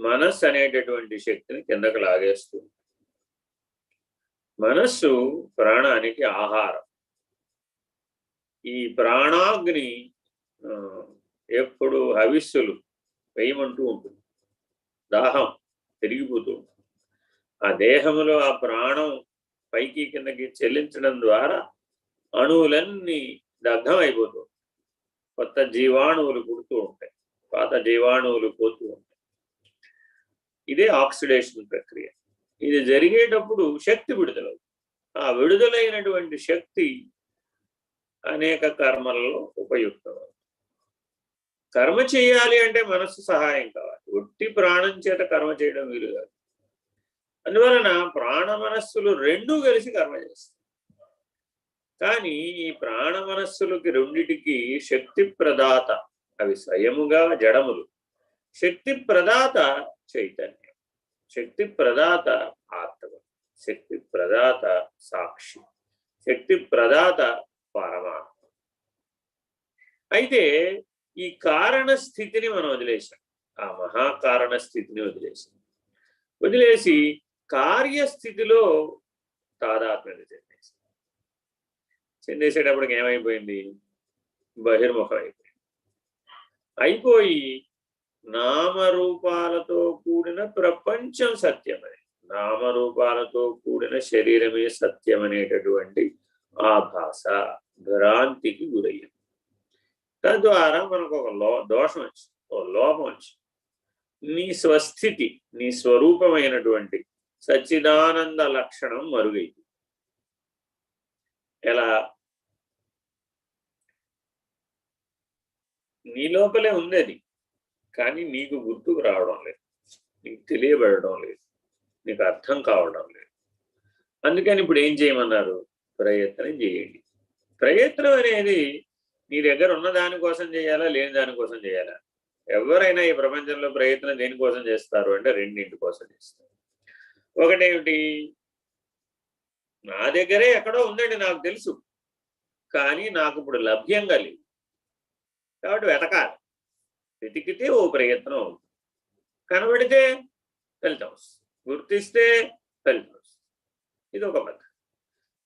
మనస్సు అనేటటువంటి శక్తిని కిందకు లాగేస్తుంది. మనస్సు ప్రాణానికి ఆహారం. ఈ ప్రాణాగ్ని ఎప్పుడు హవిస్సులు వేయమంటూ ఉంటుంది, దాహం పెరిగిపోతూ ఉంటుంది. ఆ దేహంలో ఆ ప్రాణం పైకి కిందకి చెల్లించడం ద్వారా అణువులన్నీ దగ్ధం అయిపోతూ ఉంటాయి. కొత్త జీవాణువులు పుడుతూ ఉంటాయి, పాత జీవాణువులు పోతూ ఉంటాయి. ఇదే ఆక్సిడేషన్ ప్రక్రియ. ఇది జరిగేటప్పుడు శక్తి విడుదలవుతుంది. ఆ విడుదలైనటువంటి శక్తి అనేక కర్మలలో ఉపయుక్తం. కర్మ చేయాలి అంటే మనస్సు సహాయం కావాలి. ఒట్టి ప్రాణం చేత కర్మ చేయడం వీలు కాదు. అందువలన ప్రాణ మనస్సులు రెండూ కలిసి కర్మ చేస్తాయి. కానీ ఈ ప్రాణ మనస్సులకి రెండిటికి శక్తి ప్రదాత, అవి స్వయముగా జడములు, శక్తి ప్రదాత చైతన్యం, శక్తి ప్రదాత ఆత్మ, శక్తి ప్రదాత సాక్షి, శక్తి ప్రదాత పరమాత్మ. అయితే ఈ కారణ స్థితిని మనం వదిలేసాం, ఆ మహాకారణ స్థితిని వదిలేసి కార్యస్థితిలో తాదాత్మ్యత చెందేసేటప్పటికి ఏమైపోయింది? బహిర్ముఖం అయిపోయి నామరూపాలతో కూడిన ప్రపంచం సత్యమని, నామరూపాలతో కూడిన శరీరమే సత్యం అనేటటువంటి ఆభాస భ్రాంతికి గురయ్యాం. తద్వారా మనకు ఒక దోషం వచ్చింది, ఒక లోపం వచ్చింది. నీ స్వస్థితి, నీ స్వరూపమైనటువంటి సచ్చిదానంద లక్షణం మరుగైంది. ఎలా? నీ లోపలే ఉంది అది, కానీ నీకు గుర్తుకు రావడం లేదు, నీకు తెలియబడడం లేదు, నీకు అర్థం కావడం లేదు. అందుకని ఇప్పుడు ఏం చేయమన్నారు? ప్రయత్నం చేయండి. ప్రయత్నం అనేది నీ దగ్గర ఉన్న దానికోసం చేయాలా, లేని దానికోసం చేయాలా? ఎవరైనా ఈ ప్రపంచంలో ప్రయత్నం దేనికోసం చేస్తారు అంటే రెండింటి కోసం చేస్తారు. ఒకటేమిటి? నా దగ్గరే ఎక్కడో ఉందండి, నాకు తెలుసు, కానీ నాకు ఇప్పుడు లభ్యంగా లేదు, కాబట్టి వెతకాలి. వెతికితే ఓ ప్రయత్నం అవుతుంది, కనబడితే ఫలితం వస్తుంది, గుర్తిస్తే ఫలితం వస్తుంది. ఇది ఒక పద్ధతి.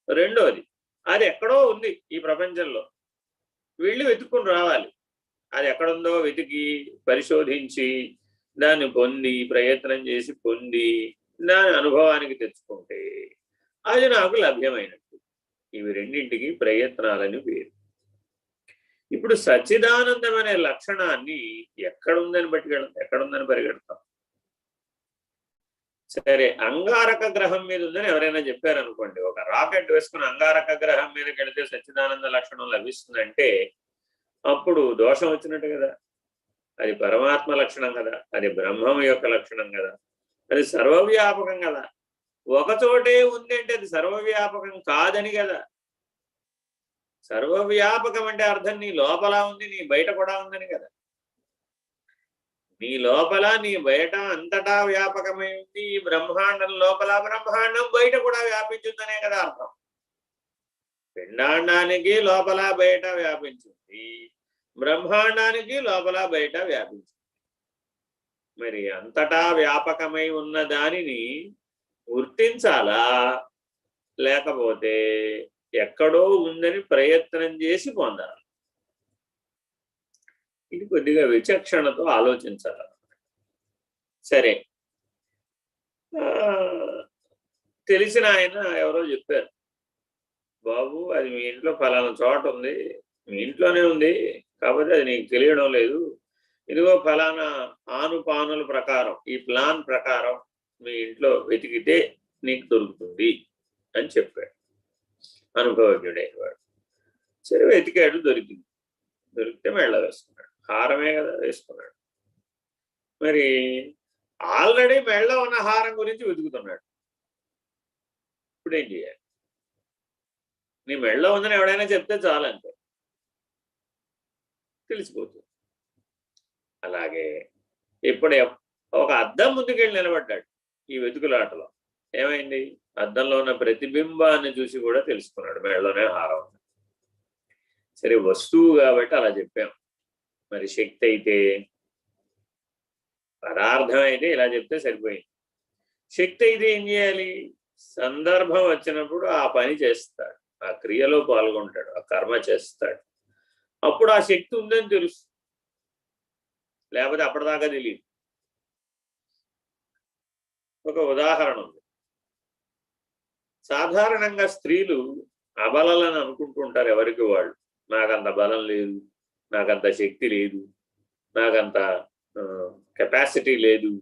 రెండోది, అది ఎక్కడో ఉంది ఈ ప్రపంచంలో, వెళ్ళి వెతుక్కుని రావాలి. అది ఎక్కడుందో వెతికి పరిశోధించి దాన్ని పొంది ప్రయత్నం చేసి పొంది దాని అనుభవానికి తెచ్చుకుంటే అది నాకు లభ్యమైనట్టు. ఇవి రెండింటికి ప్రయత్నాలని పేరు. ఇప్పుడు సచ్చిదానందం అనే లక్షణాన్ని ఎక్కడుందని పరిగెడతాం. సరే, అంగారక గ్రహం మీద ఉందని ఎవరైనా చెప్పారనుకోండి, ఒక రాకెట్ వేసుకుని అంగారక గ్రహం మీదకి వెళితే సచ్చిదానంద లక్షణం లభిస్తుందంటే అప్పుడు దోషం వచ్చినట్టు కదా. అది పరమాత్మ లక్షణం కదా, అది బ్రహ్మం యొక్క లక్షణం కదా, అది సర్వవ్యాపకం కదా. ఒకచోటే ఉంది అంటే అది సర్వవ్యాపకం కాదని కదా. సర్వవ్యాపకం అంటే అర్థం నీ లోపల ఉంది, నీ బయట కూడా ఉందని కదా. నీ లోపల నీ బయట అంతటా వ్యాపకమై ఉంది. ఈ బ్రహ్మాండం లోపల బ్రహ్మాండం బయట కూడా వ్యాపించుందనే కదా అర్థం. పిండాండానికి లోపల బయట వ్యాపించింది, బ్రహ్మాండానికి లోపల బయట వ్యాపించింది. మరి అంతటా వ్యాపకమై ఉన్న దానిని గుర్తించాలా, లేకపోతే ఎక్కడో ఉందని ప్రయత్నం చేసి పొందాలి? ఇది కొద్దిగా విచక్షణతో ఆలోచించాలి. సరే, తెలిసిన ఆయన ఎవరో చెప్పారు, బాబు అది మీ ఇంట్లో ఫలానా చోట ఉంది, మీ ఇంట్లోనే ఉంది, కాకపోతే అది నీకు తెలియడం లేదు, ఇదిగో ఫలానా ఆనుపానుల ప్రకారం ఈ ప్లాన్ ప్రకారం మీ ఇంట్లో వెతికితే నీకు దొరుకుతుంది అని చెప్పాడు అనుభవజ్ఞుడైన వాడు. సరే, వెతికాడు, దొరికింది. దొరికితే మెళ్ళ వేసుకున్నాడు, హారమే కదా వేసుకున్నాడు. మరి ఆల్రెడీ మెళ్ళ ఉన్న హారం గురించి వెతుకుతున్నాడు. ఇప్పుడు ఏం చేయాలి? నీ మెళ్ళ ఉందని ఎవడైనా చెప్తే చాలంటే తెలిసిపోతుంది. అలాగే ఇప్పుడు ఒక అద్దం ముందుకెళ్ళి నిలబడ్డాడు ఈ వెతుకులాటలో. ఏమైంది? అద్దంలో ఉన్న ప్రతిబింబాన్ని చూసి కూడా తెలుసుకున్నాడు మెళ్ళలోనే హారం. సరే, వస్తువు కాబట్టి అలా చెప్పాం. మరి శక్తి అయితే, పదార్థం అయితే ఇలా చెప్తే సరిపోయింది. శక్తి అయితే ఏం చేయాలి? సందర్భం వచ్చినప్పుడు ఆ పని చేస్తాడు, ఆ క్రియలో పాల్గొంటాడు, ఆ కర్మ చేస్తాడు. అప్పుడు ఆ శక్తి ఉందని తెలుసు, లేకపోతే అప్పటిదాకా తెలియదు. ఒక ఉదాహరణ ఉంది. సాధారణంగా స్త్రీలు అబలలని అనుకుంటుంటారు ఎవరికి వాళ్ళు. నాకంత బలం లేదు, నాకంత శక్తి లేదు, నాకంత కెపాసిటీ లేదు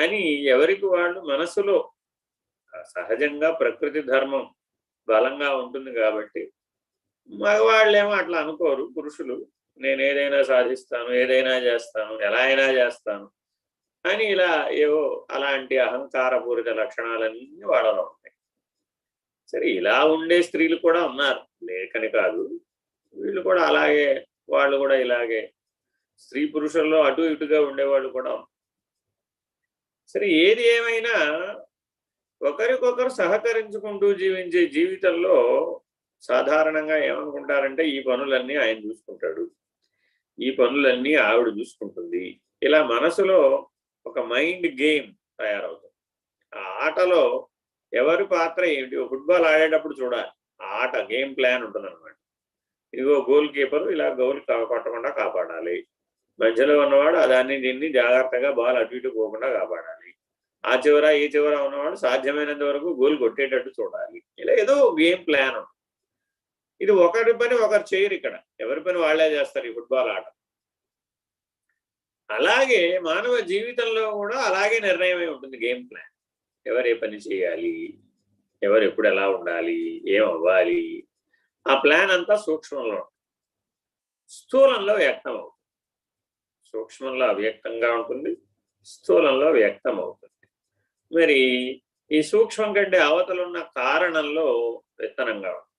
అని ఎవరికి వాళ్ళు మనసులో సహజంగా ప్రకృతి ధర్మం బలంగా ఉంటుంది కాబట్టి. మగవాళ్ళేమో అట్లా అనుకోరు. పురుషులు నేను ఏదైనా సాధిస్తాను, ఏదైనా చేస్తాను, ఎలా అయినా చేస్తాను అని ఇలా ఏవో అలాంటి అహంకారపూరిత లక్షణాలన్నీ వాళ్ళలో ఉంటాయి. సరే, ఇలా ఉండే స్త్రీలు కూడా ఉన్నారు, లేకని కాదు. వీళ్ళు కూడా అలాగే, వాళ్ళు కూడా ఇలాగే. స్త్రీ పురుషుల్లో అటు ఇటుగా ఉండేవాళ్ళు కూడా. సరే, ఏది ఏమైనా ఒకరికొకరు సహకరించుకుంటూ జీవించే జీవితంలో సాధారణంగా ఏమనుకుంటారంటే, ఈ పనులన్నీ ఆయన చూసుకుంటాడు, ఈ పనులన్నీ ఆవిడ చూసుకుంటుంది. ఇలా మనసులో ఒక మైండ్ గేమ్ తయారవుతుంది. ఆ ఆటలో ఎవరి పాత్ర ఏమిటి? ఫుట్బాల్ ఆడేటప్పుడు చూడాలి, ఆ ఆట గేమ్ ప్లాన్ ఉంటుందన్నమాట. ఇదిగో గోల్ కీపర్ ఇలా గోల్ కొట్టకుండా కాపాడాలి, మధ్యలో ఉన్నవాడు దాన్ని దీన్ని జాగ్రత్తగా బాల్ అటు ఇటు పోకుండా కాపాడాలి, ఆ చివర ఈ చివర ఉన్నవాడు సాధ్యమైనంత వరకు గోల్ కొట్టేటట్టు చూడాలి. ఇలా ఏదో గేమ్ ప్లాన్ ఉంటుంది. ఇది ఒకరి పని ఒకరు చేయరు, ఇక్కడ ఎవరి పని వాళ్ళే చేస్తారు ఈ ఫుట్బాల్ ఆట. అలాగే మానవ జీవితంలో కూడా అలాగే నిర్ణయమై ఉంటుంది గేమ్ ప్లాన్. ఎవరు ఏ పని చేయాలి, ఎవరు ఎప్పుడు ఎలా ఉండాలి, ఏం అవ్వాలి, ఆ ప్లాన్ అంతా సూక్ష్మంలో, స్థూలంలో వ్యక్తం అవుతుంది. సూక్ష్మంలో అవ్యక్తంగా ఉంటుంది, స్థూలంలో వ్యక్తం అవుతుంది. మరి ఈ సూక్ష్మం కంటే అవతలున్న కారణంలో విత్తనంగా ఉంటుంది.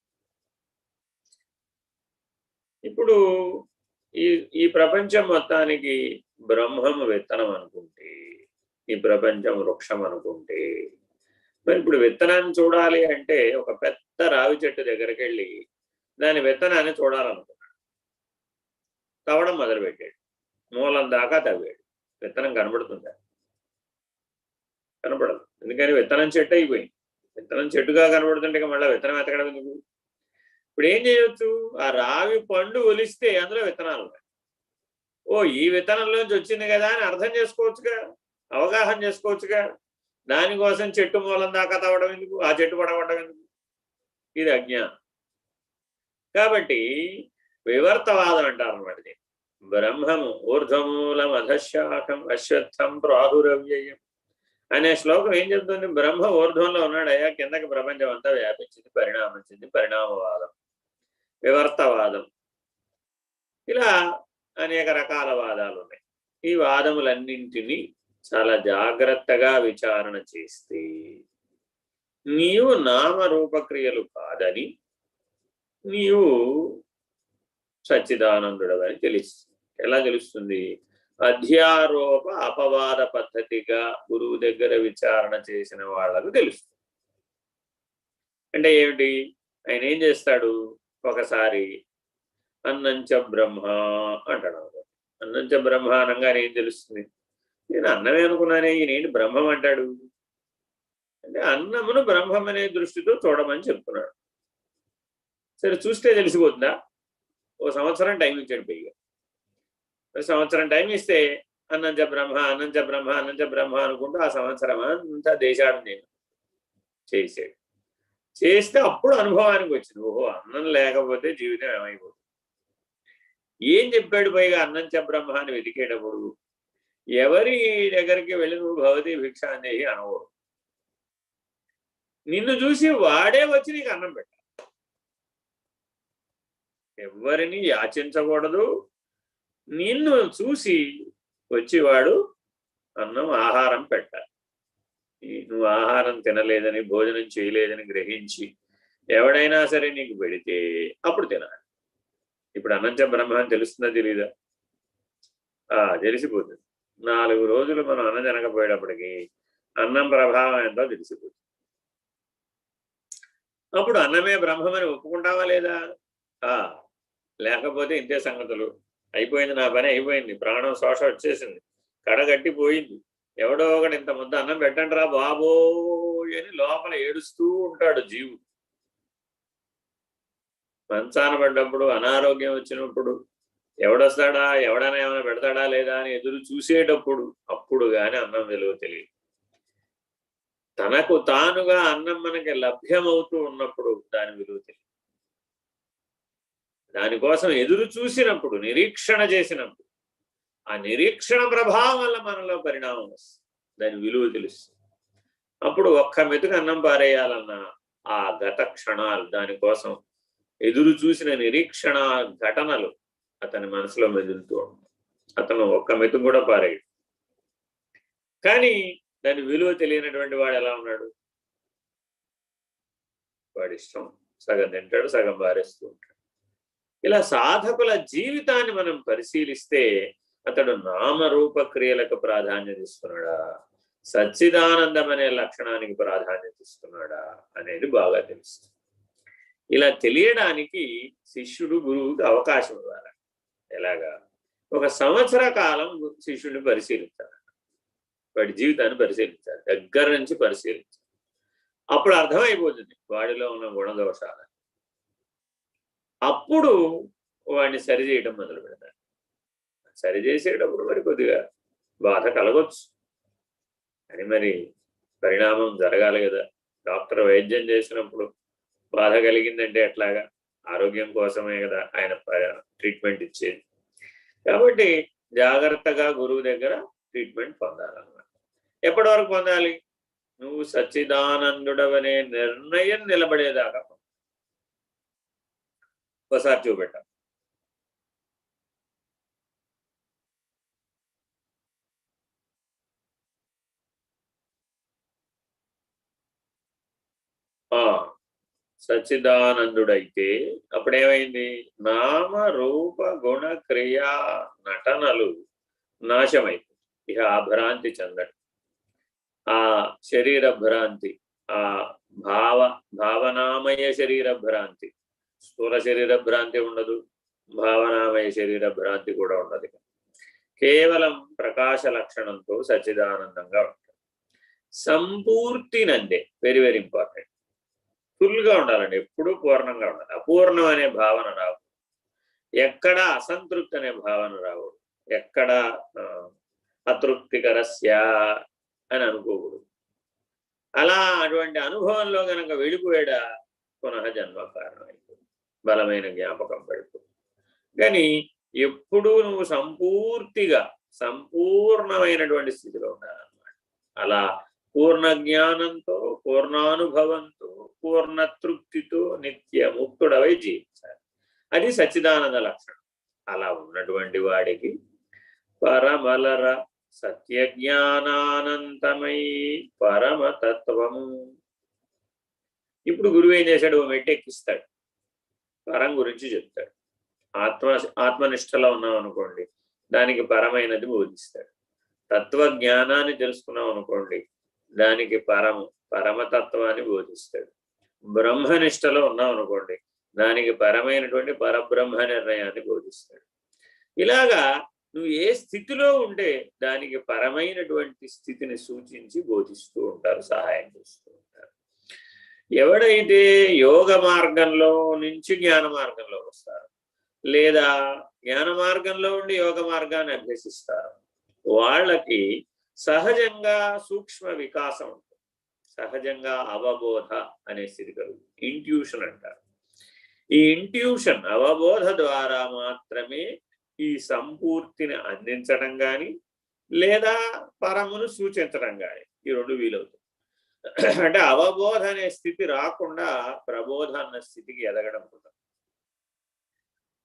ఇప్పుడు ఈ ప్రపంచం మొత్తానికి బ్రహ్మము విత్తనం అనుకుంటే, ఈ ప్రపంచం వృక్షం అనుకుంటే, మరి ఇప్పుడు విత్తనాన్ని చూడాలి అంటే ఒక పెద్ద రావి చెట్టు దగ్గరికి వెళ్ళి దాని విత్తనాన్ని చూడాలనుకున్నాడు. తవ్వడం మొదలుపెట్టాడు, మూలం దాకా తవ్వాడు. విత్తనం కనబడుతుందా? కనపడదు. ఎందుకని విత్తనం చెట్టు అయిపోయింది. విత్తనం చెట్టుగా కనబడుతుంటే మళ్ళీ విత్తనం ఎతకడం ఎందుకు? ఇప్పుడు ఏం చేయొచ్చు? ఆ రావి పండు ఒలిస్తే అందులో విత్తనాలు ఉన్నాయి. ఓ, ఈ విత్తనంలోంచి వచ్చింది కదా అని అర్థం చేసుకోవచ్చుగా, అవగాహన చేసుకోవచ్చుగా. దానికోసం చెట్టు మూలం దాకా తవ్వడం ఎందుకు? ఆ చెట్టు పడగొట్టడం ఎందుకు? ఇది అజ్ఞానం. కాబట్టి వివర్తవాదం అంటారు అనమాట. బ్రహ్మము ఊర్ధ్వమూలం అధశాఖం అశ్వత్థం ప్రాదురవ్యయం అనే శ్లోకం ఏం చెప్తుంది? బ్రహ్మ ఊర్ధ్వంలో ఉన్నాడయ్యా, కిందకి ప్రపంచం అంతా వ్యాపించింది, పరిణామించింది. పరిణామవాదం, వివర్తవాదం, ఇలా అనేక రకాల వాదాలు ఉన్నాయి. ఈ వాదములన్నింటినీ చాలా జాగ్రత్తగా విచారణ చేస్తే నీవు నామరూపక్రియలు కాదని, నీవు సచ్చిదానందుడవని తెలుస్తుంది. ఎలా తెలుస్తుంది? అధ్యారోప అపవాద పద్ధతిగా గురువు దగ్గర విచారణ చేసిన వాళ్ళకు తెలుస్తుంది. అంటే ఏమిటి? ఆయన ఏం చేస్తాడు? ఒకసారి అన్నంచ బ్రహ్మ అంటాడు. అన్నంచ బ్రహ్మ అనగానే ఏం తెలుస్తుంది? నేను అన్నమే అనుకున్నానే, ఈయనేంటి బ్రహ్మం అంటాడు అంటే, అన్నమును బ్రహ్మం అనే దృష్టితో చూడమని చెప్తున్నాడు. సరే, చూస్తే తెలిసిపోతుందా? ఓ సంవత్సరం టైం ఇచ్చాడు పైగా. సంవత్సరం టైం ఇస్తే అన్నంచ బ్రహ్మ అన్నంచ బ్రహ్మ అన్నంచ బ్రహ్మ అనుకుంటూ ఆ సంవత్సరం అంతా దేశాడు నేను చేసాడు. చేస్తే అప్పుడు అనుభవానికి వచ్చింది, ఓహో, అన్నం లేకపోతే జీవితం ఏమైపోతుంది. ఏం చెప్పాడు పైగా? అన్నంచ బ్రహ్మ అని వెతికేటప్పుడు ఎవరి దగ్గరికి వెళ్ళి నువ్వు భవతి భిక్షాందేహి అనకూడదు. నిన్ను చూసి వాడే వచ్చి నీకు అన్నం పెట్టాలి. ఎవరిని యాచించకూడదు. నిన్ను చూసి వచ్చివాడు అన్నం ఆహారం పెట్టాలి. నువ్వు ఆహారం తినలేదని, భోజనం చేయలేదని గ్రహించి ఎవడైనా సరే నీకు పెడితే అప్పుడు తినాలి. ఇప్పుడు అన్నంచ బ్రహ్మ అని తెలుస్తుందా తెలీదా? తెలిసిపోతుంది. 4 రోజులు మనం అన్నం తినకపోయేటప్పటికీ అన్నం ప్రభావం ఎంతో తెలిసిపోతుంది. అప్పుడు అన్నమే బ్రహ్మమని ఒప్పుకుంటావా లేదా? లేకపోతే ఇంతే సంగతులు. అయిపోయింది, నా పని అయిపోయింది, ప్రాణం శోష వచ్చేసింది, కడగట్టిపోయింది, ఎవడో ఒకటి ఇంత ముద్ద అన్నం పెట్టండి రా బాబోయ్ అని లోపల ఏడుస్తూ ఉంటాడు జీవుడు. మంచాన పడ్డప్పుడు, అనారోగ్యం వచ్చినప్పుడు, ఎవడొస్తాడా, ఎవడైనా ఏమైనా పెడతాడా లేదా అని ఎదురు చూసేటప్పుడు, అప్పుడు కానీ అన్నం విలువ తెలియదు. తనకు తానుగా అన్నం మనకి లభ్యమవుతూ ఉన్నప్పుడు దాని విలువ తెలియదు. దానికోసం ఎదురు చూసినప్పుడు, నిరీక్షణ చేసినప్పుడు, ఆ నిరీక్షణ ప్రభావం వల్ల మనలో పరిణామం వస్తుంది, దాని విలువ తెలుస్తుంది. అప్పుడు ఒక్క మెతుకు అన్నం పారేయాలన్న ఆ గత క్షణాలు, దానికోసం ఎదురు చూసిన నిరీక్షణ ఘటనలు అతని మనసులో మెదులుతూ ఉంటాయి. అతను ఒక్క మెతుకు కూడా పారేయడు. కానీ దాని విలువ తెలియనటువంటి వాడు ఎలా ఉన్నాడు? వాడి ఇష్టం, సగం తింటాడు, సగం పారేస్తూ ఉంటాడు. ఇలా సాధకుల జీవితాన్ని మనం పరిశీలిస్తే అతడు నామరూప క్రియలకు ప్రాధాన్యత ఇస్తున్నాడా, సచ్చిదానందం అనే లక్షణానికి ప్రాధాన్యత ఇస్తున్నాడా అనేది బాగా తెలుస్తుంది. ఇలా తెలియడానికి శిష్యుడు గురువుకి అవకాశం ఇవ్వాలి. ఎలాగా? ఒక సంవత్సర కాలం శిష్యుడిని పరిశీలించాలి, వాడి జీవితాన్ని పరిశీలించాలి, దగ్గర నుంచి పరిశీలించాలి. అప్పుడు అర్థమైపోతుంది వాడిలో ఉన్న గుణదోషాలు. అప్పుడు వాడిని సరిచేయటం మొదలు పెడతాడు. సరిచేసేటప్పుడు మరి కొద్దిగా బాధ కలగొచ్చు, అని మరి పరిణామం జరగాలి కదా. డాక్టర్ వైద్యం చేసినప్పుడు బాధ కలిగిందంటే ఎట్లాగా? ఆరోగ్యం కోసమే కదా ఆయన ట్రీట్మెంట్ ఇచ్చేది. కాబట్టి జాగ్రత్తగా గురువు దగ్గర ట్రీట్మెంట్ పొందాలన్నమాట. ఎప్పటి వరకు పొందాలి? నువ్వు సచ్చిదానందుడవనే నిర్ణయం నిలబడేదాకా. ఒకసారి చూపెట్ట. సచ్చిదానందుడైతే అప్పుడేమైంది? నామ రూప గుణ క్రియా నటనలు నాశమైంది. ఇక ఆ భ్రాంతి చెందడు. ఆ శరీర భ్రాంతి, ఆ భావనామయ శరీర భ్రాంతి, స్థూల శరీర భ్రాంతి ఉండదు, భావనామయ శరీర భ్రాంతి కూడా ఉండదు. కేవలం ప్రకాశ లక్షణంతో సచ్చిదానందంగా ఉంటుంది. సంపూర్తినందే, వెరీ వెరీ ఇంపార్టెంట్. ఫుల్గా ఉండాలండి, ఎప్పుడూ పూర్ణంగా ఉండాలి. అపూర్ణం అనే భావన రావు, ఎక్కడ అసంతృప్తి అనే భావన రావు, ఎక్కడ అతృప్తికరస్య అని అనుకోకూడదు. అలా అటువంటి అనుభవంలో గనక వెళ్ళిపోయాడా పునః జన్మ కారణం అయిపోయింది, బలమైన జ్ఞాపకం పెడుతుంది. కానీ ఎప్పుడూ నువ్వు సంపూర్ణమైనటువంటి స్థితిలో ఉండాలన్నమాట. అలా పూర్ణ జ్ఞానంతో, పూర్ణానుభవంతో, పూర్ణ తృప్తితో నిత్య ముక్తుడవై జీవించాలి. అది సచ్చిదానంద లక్షణం. అలా ఉన్నటువంటి వాడికి పరమలర సత్యజ్ఞానానంతమై పరమతత్వము. ఇప్పుడు గురువు ఏం చేశాడు? మెట్టెక్కిస్తాడు, పరం గురించి చెప్తాడు. ఆత్మనిష్టలో ఉన్నాం అనుకోండి, దానికి పరమైనది బోధిస్తాడు. తత్వజ్ఞానాన్ని తెలుసుకున్నాం అనుకోండి, దానికి పరమతత్వాన్ని బోధిస్తాడు. బ్రహ్మనిష్టలో ఉన్నాం అనుకోండి, దానికి పరమైనటువంటి పరబ్రహ్మ నిర్ణయాన్ని బోధిస్తాడు. ఇలాగా నువ్వు ఏ స్థితిలో ఉంటే దానికి పరమైనటువంటి స్థితిని సూచించి బోధిస్తూ ఉంటారు, సహాయం చేస్తూ ఉంటారు. ఎవడైతే యోగ మార్గంలో నుంచి జ్ఞాన మార్గంలో వస్తారు, లేదా జ్ఞాన మార్గంలో ఉండి యోగ మార్గాన్ని అభ్యసిస్తారు, వాళ్ళకి సహజంగా సూక్ష్మ వికాసం ఉంటుంది, సహజంగా అవబోధ అనే స్థితి కలుగుతుంది. ఇంట్యూషన్ అంటారు. ఈ ఇంట్యూషన్, అవబోధ ద్వారా మాత్రమే ఈ సంపూర్తిని అందించడం కానీ లేదా పరమును సూచించడం కానీ ఈ రెండు వీలవుతుంది. అంటే అవబోధ అనే స్థితి రాకుండా ప్రబోధ అన్న స్థితికి ఎదగడం కూడా.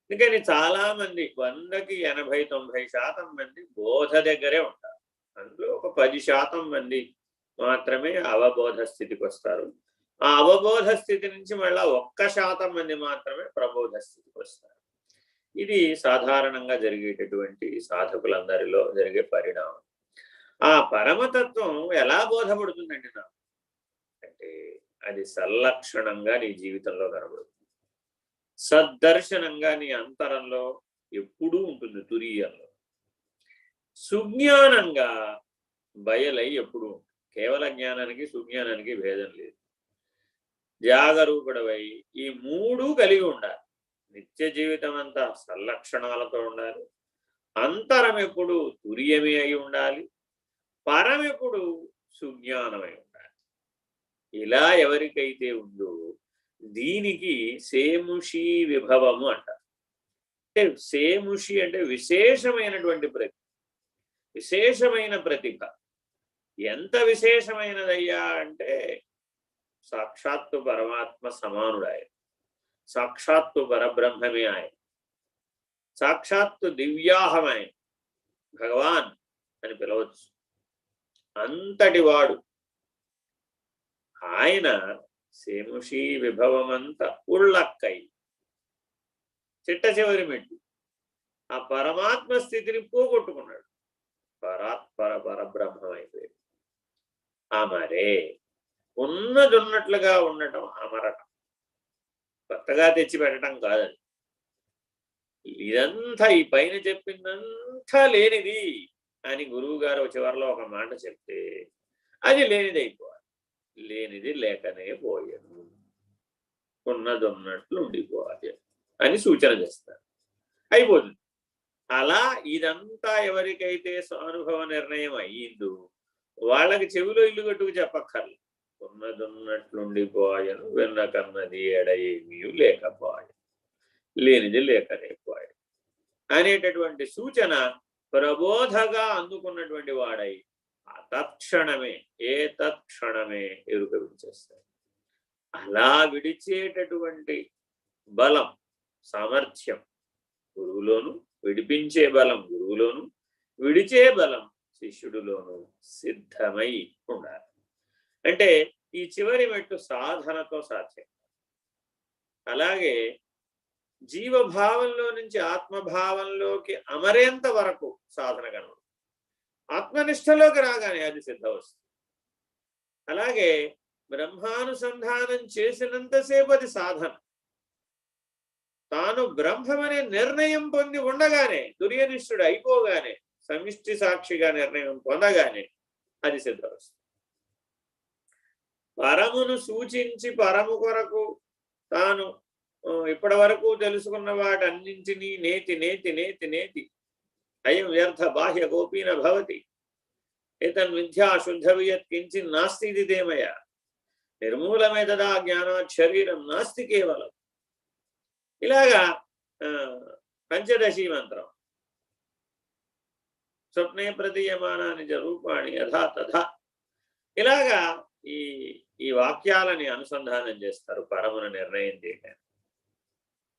అందుకని చాలా మంది 100కి 80-90% మంది బోధ దగ్గరే ఉంటారు. అందులో ఒక 10% మంది మాత్రమే అవబోధ స్థితికి వస్తారు. ఆ అవబోధ స్థితి నుంచి మళ్ళా 1% మంది మాత్రమే ప్రబోధ స్థితికి వస్తారు. ఇది సాధారణంగా జరిగేటటువంటి సాధకులందరిలో జరిగే పరిణామం. ఆ పరమతత్వం ఎలా బోధపడుతుందండి నాకు అంటే, అది సల్లక్షణంగా నీ జీవితంలో కనబడుతుంది, సద్దర్శనంగా నీ అంతరంలో ఎప్పుడూ ఉంటుంది, తురీయంలో. సుజ్ఞానంగా బయలై ఎప్పుడూ ఉంటుంది. కేవల జ్ఞానానికి సుజ్ఞానానికి భేదం లేదు. జాగరూకుడవై ఈ మూడు కలిగి ఉండాలి. నిత్య జీవితం అంతా సల్లక్షణాలతో ఉండాలి, అంతరం ఎప్పుడు తురియమే అయి ఉండాలి, పరం ఎప్పుడు సుజ్ఞానమై ఉండాలి. ఇలా ఎవరికైతే ఉందో దీనికి సేముషి విభవము అంటారు. అంటే సేముషి అంటే విశేషమైనటువంటి ప్రతిభ, విశేషమైన ప్రతిభ. ఎంత విశేషమైనదయ్యా అంటే సాక్షాత్తు పరమాత్మ సమానుడు ఆయన, సాక్షాత్తు పరబ్రహ్మమే ఆయన, సాక్షాత్తు దివ్యాహం ఆయన, భగవాన్ అని పిలవచ్చు. అంతటి వాడు ఆయన. సేముషి విభవమంత ఉళ్ళక్కై, చిట్ట చివరి మెట్టు ఆ పరమాత్మ స్థితిని పోగొట్టుకున్నాడు. పరాత్పర పరబ్రహ్మం అయిపోయింది. అమరే, ఉన్నదున్నట్లుగా ఉండటం అమరటం, కొత్తగా తెచ్చి పెట్టడం కాదని. ఇదంతా ఈ పైన చెప్పిందంతా లేనిది అని గురువు గారు చివరిలో ఒక మాట చెప్తే అది లేనిది అయిపోవాలి. లేనిది లేకనే పోయాను, ఉన్నది ఉన్నట్లు ఉండిపోవాలి అని సూచన చేస్తారు. అయిపోతుంది. అలా ఇదంతా ఎవరికైతే అనుభవ నిర్ణయం అయ్యిందో వాళ్ళకి చెవిలో ఇల్లు కట్టుకు చెప్పక్కర్లేదు. ఉన్నదున్నట్లుండిపోయను, వెన్న కన్నది ఎడ ఏమీ లేకపోయాను, లేనిది లేకనేపోయాడు అనేటటువంటి సూచన ప్రబోధగా అందుకున్నటువంటి వాడై తత్క్షణమే తత్క్షణమే ఎరుక విడిచేస్తాడు. అలా విడిచేటటువంటి బలం, సామర్థ్యం గురువులోను, విడిపించే బలం గురువులోను, విడిచే బలం శిష్యుడిలోను సిద్ధమై ఉండాలి. అంటే ఈ చివరి మెట్టు సాధనతో సాధ్యం. అలాగే జీవభావంలో నుంచి ఆత్మభావంలోకి అమరేంత వరకు సాధన కనుక ఆత్మనిష్టలోకి రాగానే అది సిద్ధ వస్తుంది. అలాగే బ్రహ్మానుసంధానం చేసినంతసేపు అది సాధన. తాను బ్రహ్మమనే నిర్ణయం పొంది ఉండగానే, తుర్యనిష్ఠుడు అయిపోగానే, సమిష్టి సాక్షిగా నిర్ణయం పొందగానే అది సిద్ధ వస్తుంది. పరమును సూచించి పరము కొరకు తాను ఇప్పటి వరకు తెలుసుకున్న వాటన్నింటినీ నేతి నేతి నేతి నేతి అయం వ్యర్థ బాహ్య గోపీన భవతి ఏతన్ విద్యా శుద్ధ వియత్ కించిన్ నాస్తి ఇది దేమయ నిర్మూలమే తదా జ్ఞానాత్ శరీరం నాస్తి కేవలం. ఇలాగా పంచదశి మంత్రం స్వప్నే ప్రతీయమానాని చ రూపాణి యథా తథా. ఇలాగా ఈ వాక్యాలని అనుసంధానం చేస్తారు పరమును నిర్ణయం చేయడానికి.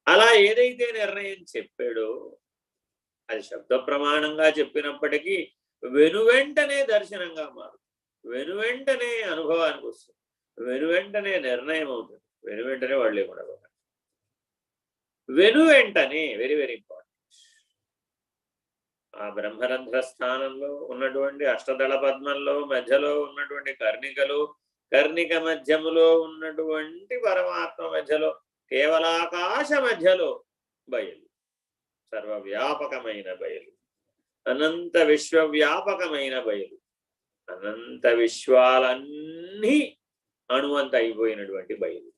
అలా ఏదైతే నిర్ణయం చెప్పాడో అది శబ్ద ప్రమాణంగా చెప్పినప్పటికీ వెనువెంటనే దర్శనంగా మారుతుంది, వెనువెంటనే అనుభవానికి వస్తుంది, వెనువెంటనే నిర్ణయం అవుతుంది, వెనువెంటనే వాళ్ళే కూడా వెనువెంటనే. Very very important. ఆ బ్రహ్మరంధ్ర స్థానంలో ఉన్నటువంటి అష్టదళ పద్మంలో మధ్యలో ఉన్నటువంటి కర్ణికలు, కర్ణిక మధ్యములో ఉన్నటువంటి పరమాత్మ మధ్యలో, కేవలాకాశ మధ్యలో బయలు, సర్వవ్యాపకమైన బయలు, అనంత విశ్వవ్యాపకమైన బయలు, అనంత విశ్వాలన్నీ అణువంత అయిపోయినటువంటి బయలు.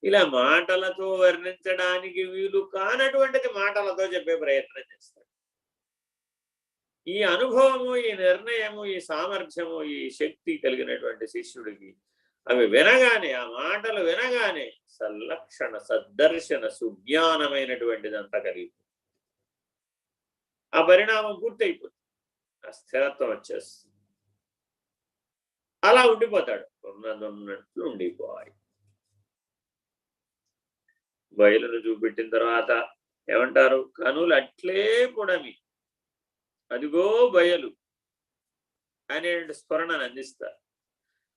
ఇలా మాటలతో వర్ణించడానికి వీలు కానటువంటిది మాటలతో చెప్పే ప్రయత్నం చేస్తాడు. ఈ అనుభవము, ఈ నిర్ణయము, ఈ సామర్థ్యము, ఈ శక్తి కలిగినటువంటి శిష్యుడికి అవి వినగానే, ఆ మాటలు వినగానే సల్లక్షణ సద్దర్శన సుజ్ఞానమైనటువంటిదంతా కలిగి ఆ పరిణామం పూర్తయిపోతుంది, ఆ స్థిరత్వం వచ్చేస్తుంది. అలా ఉండిపోతాడు, ఉన్నదన్నట్లు ఉండిపోయి. బయలును చూపెట్టిన తర్వాత ఏమంటారు? కనులు అట్లే పొడమి, అదిగో బయలు అనే స్ఫురణను అందిస్తారు.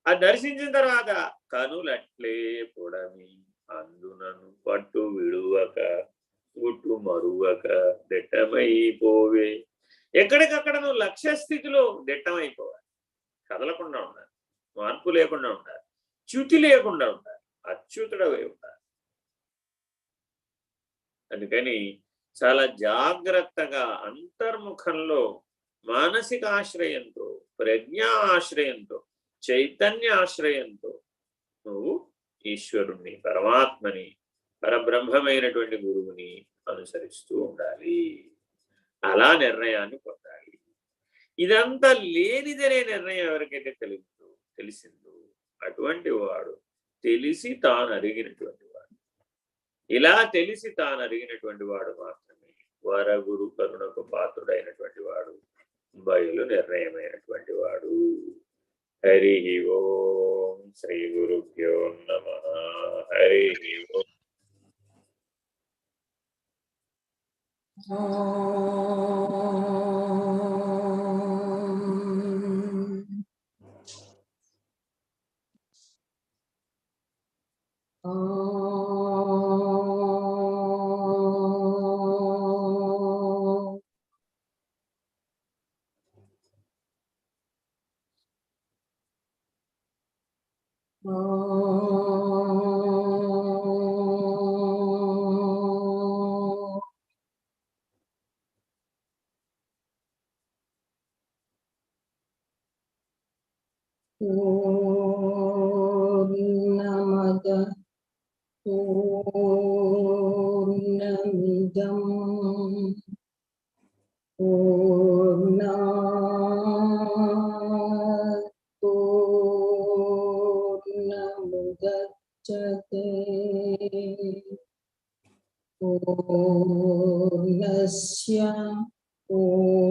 అది దర్శించిన తర్వాత కనులట్లే పొడమి, అందునను పట్టు విడువక గుట్టు మరువక దిట్టమైపోవే. ఎక్కడికక్కడ నువ్వు లక్ష్య స్థితిలో దిట్టమైపోవాలి, కదలకుండా ఉండాలి, మార్పు లేకుండా ఉండాలి, చ్యుతి లేకుండా ఉండాలి, అచ్యుతుడవై ఉండాలి. అందుకని చాలా జాగ్రత్తగా అంతర్ముఖంలో మానసిక ఆశ్రయంతో, ప్రజ్ఞా ఆశ్రయంతో, చైతన్య ఆశ్రయంతో నువ్వు ఈశ్వరుణ్ణి, పరమాత్మని, పరబ్రహ్మమైనటువంటి గురువుని అనుసరిస్తూ ఉండాలి. అలా నిర్ణయాన్ని పొందాలి. ఇదంతా లేనిదనే నిర్ణయం ఎవరికైతే తెలిసిందో అటువంటి వాడు తెలిసి తాను అరిగినటువంటి వాడు. ఇలా తెలిసి తాను అరిగినటువంటి వాడు మాత్రమే వరగురు కరుణకు పాత్రుడైనటువంటి వాడు, బయలు నిర్ణయమైనటువంటి వాడు. హరి ఓం శ్రీ గురుభ్యో నమః. హరి ఓం. పూర్ణమద పూర్ణమిదం పూర్ణాత్ పూర్ణముదచ్యతే పూర్ణస్య పూర్ణమాదాయ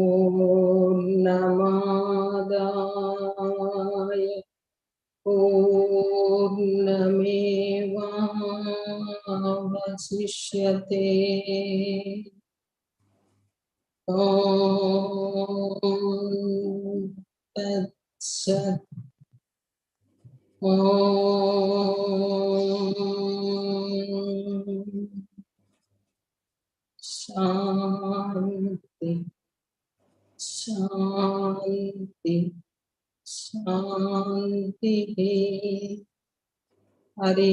పూర్ణమేవావశిష్యతే. ఓం తత్సత్. ఓం శాంతి శాంతి శాంతి. హరి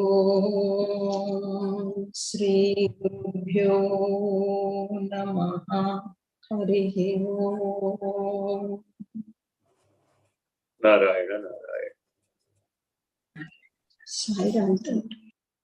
ఓం శ్రీ గురుభ్యో నమః. హరి ఓం. నారాయణ నారాయణ. సాయిరామ్ తండ్రి.